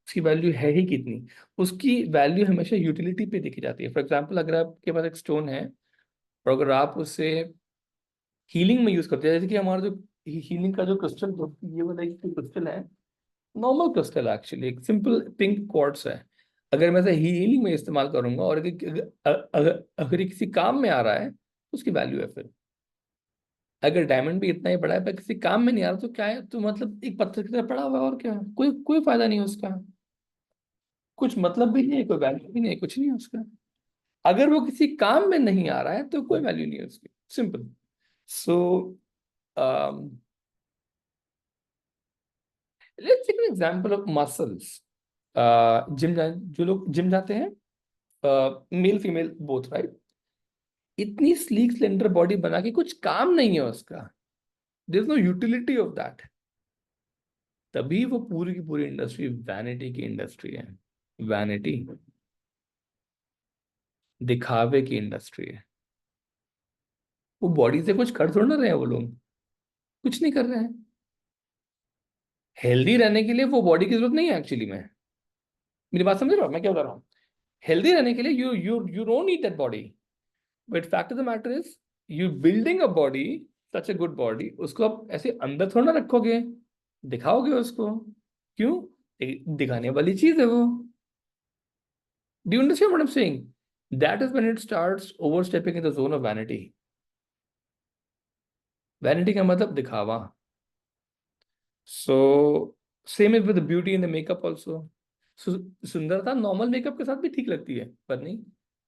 उसकी वैल्यू है ही कितनी, उसकी वैल्यू हमेशा यूटिलिटी पे देखी जाती है. फॉर एग्जाम्पल, अगर आपके पास एक स्टोन है और अगर आप उसे हीलिंग में यूज करते हैं, जैसे कि हमारा जो हीलिंग का जो क्रिस्टल, ये वाला एक क्रिस्टल है, नॉर्मल क्रिस्टल एक्चुअली एक सिंपल पिंक क्वार्ट्स है. अगर मैं इसे हीलिंग में इस्तेमाल करूंगा और अगर ये किसी काम में आ रहा है तो उसकी वैल्यू है. फिर अगर डायमंड भी इतना ही बड़ा है पर किसी काम में नहीं आ रहा तो क्या है, तो मतलब एक पत्थर की तरह पड़ा हुआ है और क्या है, कोई कोई फायदा नहीं है उसका, कुछ मतलब भी नहीं है, कोई वैल्यू भी नहीं है, कुछ नहीं है उसका. अगर वो किसी काम में नहीं आ रहा है तो कोई वैल्यू नहीं है उसकी. Simple. So let's take an example of muscles. जो लोग जिम जाते हैं, मेल फीमेल बोथ, राइट, इतनी स्लीक स्लेंडर बॉडी बना के कुछ काम नहीं है उसका, there is no utility of that. तभी वो पूरी की पूरी इंडस्ट्री वैनिटी की इंडस्ट्री है. वैनिटी, दिखावे की इंडस्ट्री है. वो बॉडी से कुछ कर थोड़ा ना रहे हैं वो लोग, कुछ नहीं कर रहे हैं. हेल्दी रहने के लिए वो बॉडी की जरूरत नहीं है एक्चुअली में. मेरी बात समझ रहे हो मैं क्या बता रहा हूँ? हेल्दी रहने के लिए you don't need that body. But fact of the matter is, you building a body, such a good body, उसको आप ऐसे अंदर थोड़ा ना रखोगे, दिखाओगे उसको. क्यों? दिखाने वाली चीज है वो. Do you understand what I am saying? That is when it starts overstepping in the zone of vanity. Vanity का मतलब दिखावा. So same is with beauty in the makeup also. सुंदरता नॉर्मल मेकअप के साथ भी ठीक लगती है, पर नहीं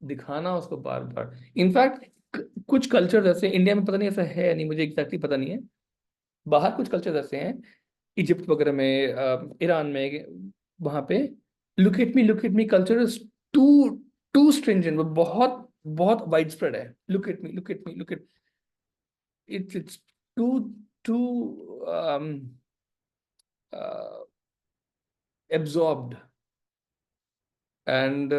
दिखाना उसको बार बार. इनफैक्ट कुछ कल्चर ऐसे, इंडिया में पता नहीं ऐसा है या नहीं, मुझे एग्जैक्टली पता नहीं है. बाहर कुछ कल्चर ऐसे हैं, इजिप्ट वगैरह में, ईरान में, वहां पे look at me culture is too too stringent. वो बहुत बहुत वाइड स्प्रेड है. Look at me, look at me, look at, it's too too absorbed. And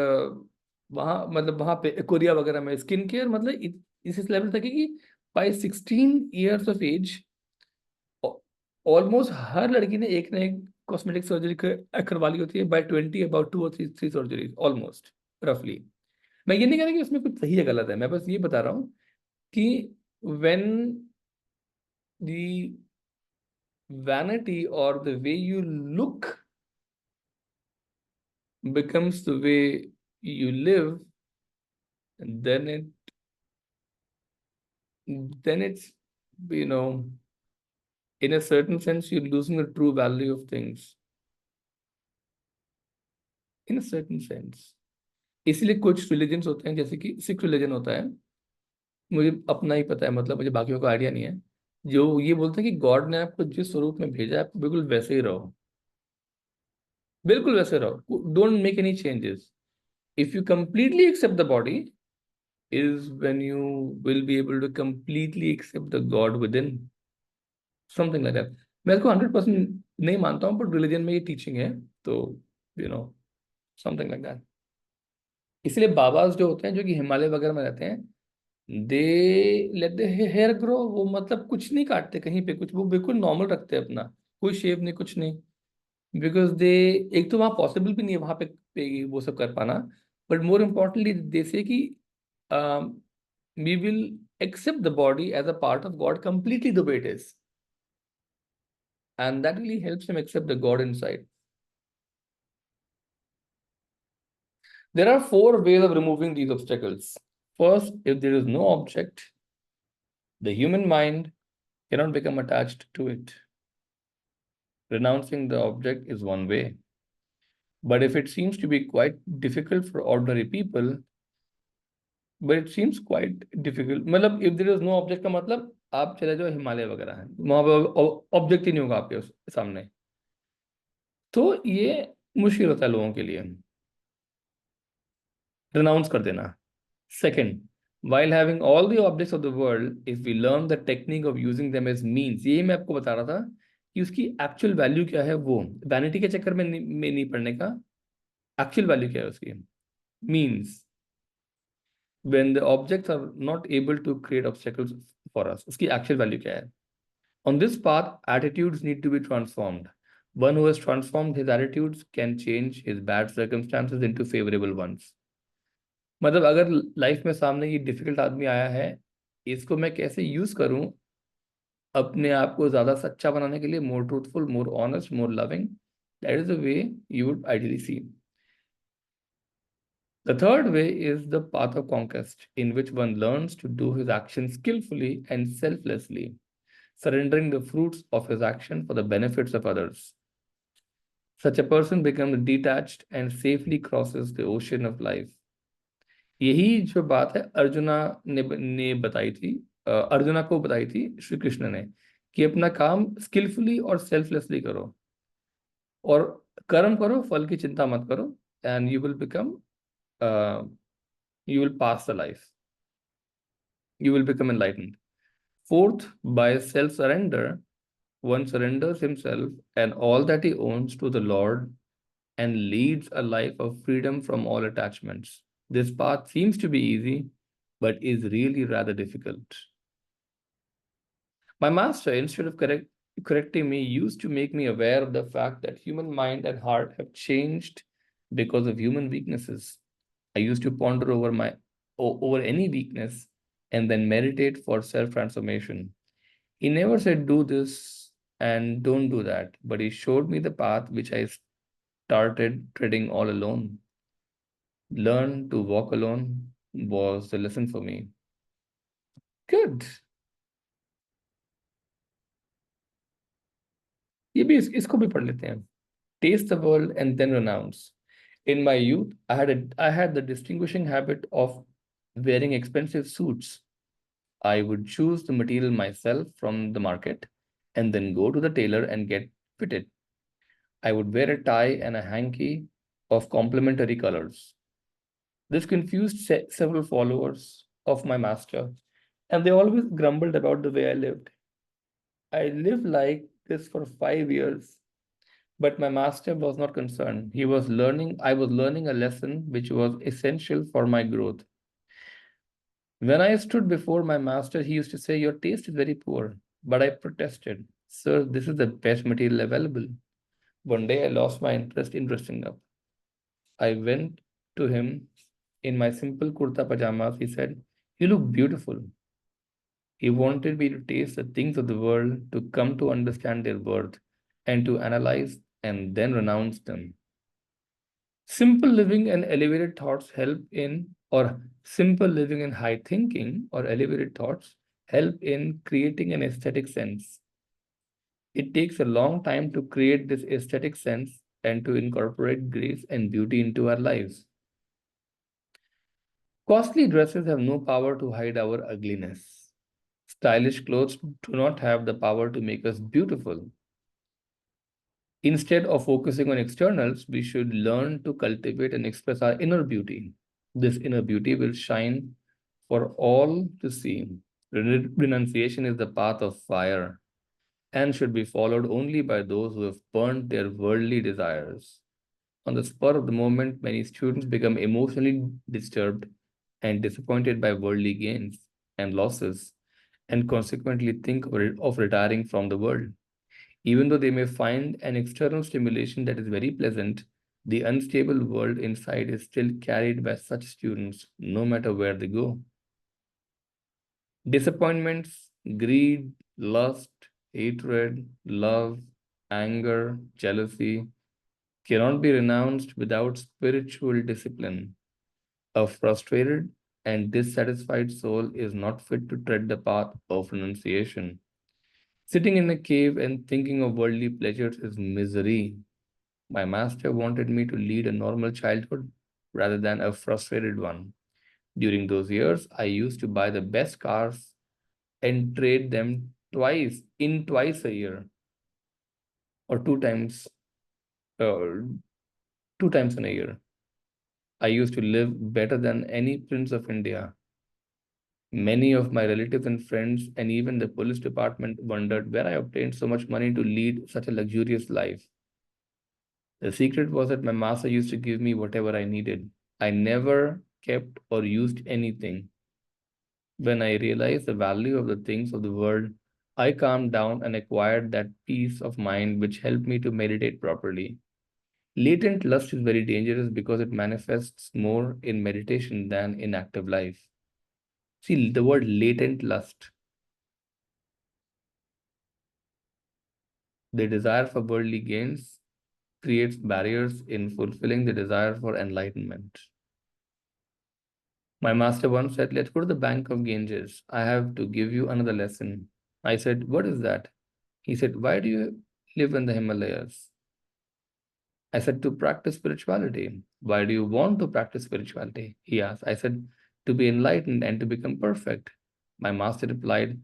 वहाँ मतलब वहाँ पे कोरिया वगैरह में स्किन केयर मतलब इस लेवल तक है कि by 16 years of age almost हर लड़की ने एक ना एक कॉस्मेटिक सर्जरी करवा ली होती है. बाय 20 अबाउट 2 और 3 सर्जरीज ऑलमोस्ट, रफली. मैं ये नहीं कह रहा कि उसमें कुछ सही है गलत है, मैं बस ये बता रहा हूँ कि when the vanity or the way you look becomes the way you live, then it's, you know, in a certain sense, you're losing the true value of things. In certain sense. इसलिए कुछ religions होते हैं, जैसे कि Sikh religion होता है, मुझे अपना ही पता है, मतलब मुझे बाकियों का आइडिया नहीं है, जो ये बोलते हैं कि गॉड ने आपको जिस स्वरूप में भेजा है, आप बिल्कुल वैसे ही रहो, बिल्कुल वैसे रहो, don't make any changes. If you completely accept the body is when you will be able to completely accept the God within, something like that. मैं इसको 100% नहीं मानता हूँ, बट रिलीजन में ये टीचिंग है, तो you know something like that. इसलिए बाबाज जो होते हैं, जो कि हिमालय वगैरह में रहते हैं, दे लेट द हेयर ग्रो, वो मतलब कुछ नहीं काटते कहीं पे कुछ, वो बिल्कुल नॉर्मल रखते हैं अपना, कोई शेव नहीं, कुछ नहीं। बिकॉज दे, एक तो वहाँ पॉसिबल भी नहीं है वहाँ पे वो सब कर पाना, बट मोर इम्पोर्टेंटली दे से कि we will accept the body as a part of God completely the way it is. And that really helps him accept the God inside. There are 4 ways of removing these obstacles. First, if there is no object, the human mind cannot become attached to it. Renouncing the object is one way. But if it seems to be quite difficult for ordinary people, but it seems quite difficult, मतलब if there is no object का मतलब आप चले जाओ हिमालय वगैरह है, वहां पर ऑब्जेक्ट ही नहीं होगा आपके सामने, तो ये मुश्किल होता है लोगों के लिए renounce कर देना। Second, while having all the objects of the world, if we learn the technique of using them as means, यही मैं आपको बता रहा था कि उसकी एक्चुअल वैल्यू क्या है, वो वैनिटी के चक्कर में नहीं पड़ने का, एक्चुअल वैल्यू क्या है उसकी, means when the objects are not able to create obstacles for us, उसकी एक्चुअल वैल्यू क्या है। On this path, attitudes need to be transformed. One who has transformed his attitudes can change his bad circumstances into favorable ones. मतलब अगर life में सामने ये difficult आदमी आया है, इसको मैं कैसे यूज करूं अपने आप को ज्यादा सच्चा बनाने के लिए, more truthful, more honest, more loving, that is the way you would ideally see. The third way is the path of conquest, in which one learns to do his actions skillfully and selflessly, surrendering the fruits of his action for the benefits of others. Such a person becomes detached and safely crosses the ocean of life. यही जो बात है अर्जुना ने बताई थी, अर्जुना को बताई थी श्री कृष्ण ने, कि अपना काम स्किलफुली और सेल्फलेसली करो, और कर्म करो, फल की चिंता मत करो, and you will become, you will pass the life, you will become enlightened. Fourth, by self surrender, one surrenders himself and all that he owns to the Lord and leads a life of freedom from all attachments. This path seems to be easy, but is really rather difficult. My master, instead of correcting me, used to make me aware of the fact that human mind and heart have changed because of human weaknesses. I used to ponder over any weakness and then meditate for self-transformation. He never said do this and don't do that, but he showed me the path which I started treading all alone. Learn to walk alone was the lesson for me. Good. ये भी इसको भी पढ़ लेते हैं। Taste the world and then renounce. In my youth, I had the distinguishing habit of wearing expensive suits. I would choose the material myself from the market and then go to the tailor and get fitted. I would wear a tie and a hanky of complementary colors. This confused several followers of my master, and they always grumbled about the way I lived. I lived like this for 5 years. But my master was not concerned. I was learning a lesson which was essential for my growth. When I stood before my master, he used to say, your taste is very poor. But I protested, sir, this is the best material available. One day I lost my interest in dressing up. I went to him in my simple kurta pajamas. He said, you look beautiful. He wanted me to taste the things of the world, to come to understand their worth, and to analyze and then renounce them. Simple living and elevated thoughts help in, or simple living and high thinking or elevated thoughts help in creating an aesthetic sense. It takes a long time to create this aesthetic sense, and to incorporate grace and beauty into our lives. Costly dresses have no power to hide our ugliness. Stylish clothes do not have the power to make us beautiful. Instead of focusing on externals, we should learn to cultivate and express our inner beauty. This inner beauty will shine for all to see. Renunciation is the path of fire and should be followed only by those who have burnt their worldly desires. On the spur of the moment, many students become emotionally disturbed and disappointed by worldly gains and losses, and consequently think of retiring from the world. Even though they may find an external stimulation that is very pleasant, the unstable world inside is still carried by such students, no matter where they go. Disappointments, greed, lust, hatred, love, anger, jealousy cannot be renounced without spiritual discipline. A frustrated and dissatisfied soul is not fit to tread the path of renunciation. Sitting in a cave and thinking of worldly pleasures is misery. My master wanted me to lead a normal childhood rather than a frustrated one. During those years, I used to buy the best cars and trade them twice a year, or uh, two times in a year. I used to live better than any prince of India. Many of my relatives and friends, and even the police department, wondered where I obtained so much money to lead such a luxurious life. The secret was that my master used to give me whatever I needed. I never kept or used anything. When I realized the value of the things of the world, I calmed down and acquired that peace of mind which helped me to meditate properly. Latent lust is very dangerous because it manifests more in meditation than in active life. See, the word latent lust, the desire for worldly gains, creates barriers in fulfilling the desire for enlightenment. My master once said, "Let's go to the bank of Ganges. I have to give you another lesson." I said, "What is that?" He said, "Why do you live in the Himalayas?" I said, "To practice spirituality." "Why do you want to practice spirituality?" he asked. I said, "To be enlightened and to become perfect." My master replied,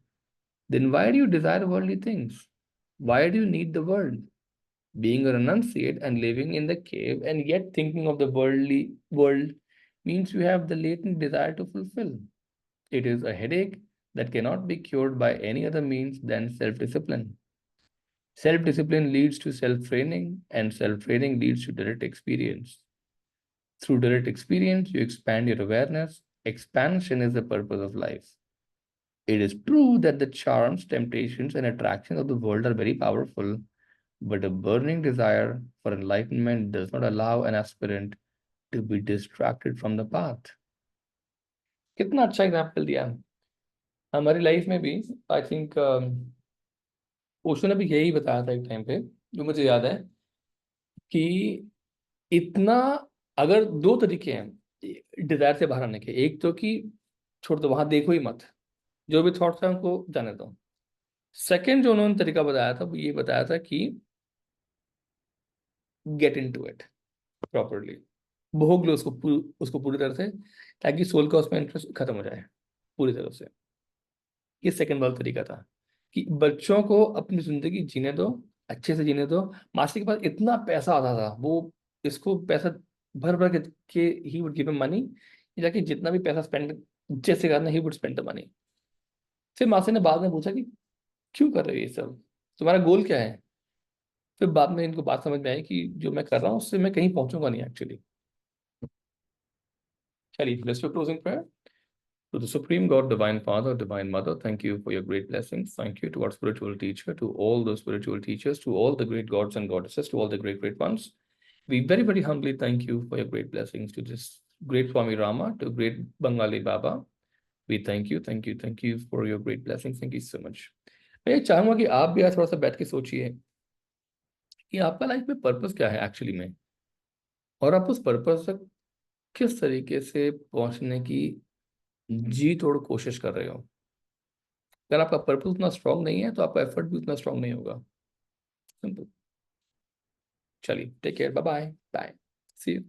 "Then why do you desire worldly things? Why do you need the world? Being a renunciate and living in the cave and yet thinking of the worldly world means you have the latent desire to fulfill. It is a headache that cannot be cured by any other means than self-discipline. Self-discipline leads to self-training, and self-training leads to direct experience. Through direct experience, you expand your awareness. Expansion is the purpose of life. It is true that the charms, temptations, and attractions of the world are very powerful, but a burning desire for enlightenment does not allow an aspirant to be distracted from the path. कितना अच्छा example दिया हमारी life में भी। I think Osho ने भी यही बताया था एक टाइम पे, जो मुझे याद है कि इतना, अगर दो तरीके हैं डिजायर से बाहर आने के, एक तो कि छोड़ दो, वहां देखो ही मत, जो भी थॉट्स है उनको जाने दो। सेकंड जो उन्होंने तरीका बताया था वो ये बताया था कि get into it properly, भोग लो उसको उसको पूरी तरह से, ताकि सोल का उसमें इंटरेस्ट खत्म हो जाए पूरी तरह से। ये सेकंड वाला तरीका था कि बच्चों को अपनी जिंदगी जीने दो, अच्छे से जीने दो। मासी के पास इतना पैसा आता था, वो इसको पैसा भर भर के he would give him money, जाके जितना भी पैसा स्पेंड जैसे करना he would spend the money. फिर मासी ने बाद में पूछा कि क्यों कर रहे हो ये सब, तुम्हारा गोल क्या है? फिर बाद में इनको बात समझ में आई कि जो मैं कर रहा हूँ उससे मैं कहीं पहुंचूंगा नहीं एक्चुअली। चलिए, let's do closing prayer. To the Supreme God, Divine Father, Divine Mother, thank you for your great blessings. Thank you to our spiritual teacher, to all the spiritual teachers, to all the great gods and goddesses, to all the great, great ones. We very, very humbly thank you for your great blessings to this great Swami Rama, to great Bengali Baba. We thank you for your great blessings. Thank you so much. मैं चाहूंगा कि आप भी आज थोड़ा सा बैठ के सोचिए कि आपका लाइफ में पर्पस क्या है एक्चुअली में, और आप उस पर्पस तक किस तरीके से पहुंचने की जी तोड़ कोशिश कर रहे हो। अगर आपका पर्पस उतना स्ट्रांग नहीं है तो आपका एफर्ट भी उतना स्ट्रांग नहीं होगा। सिंपल। चलिए, take care, bye bye, bye, see you.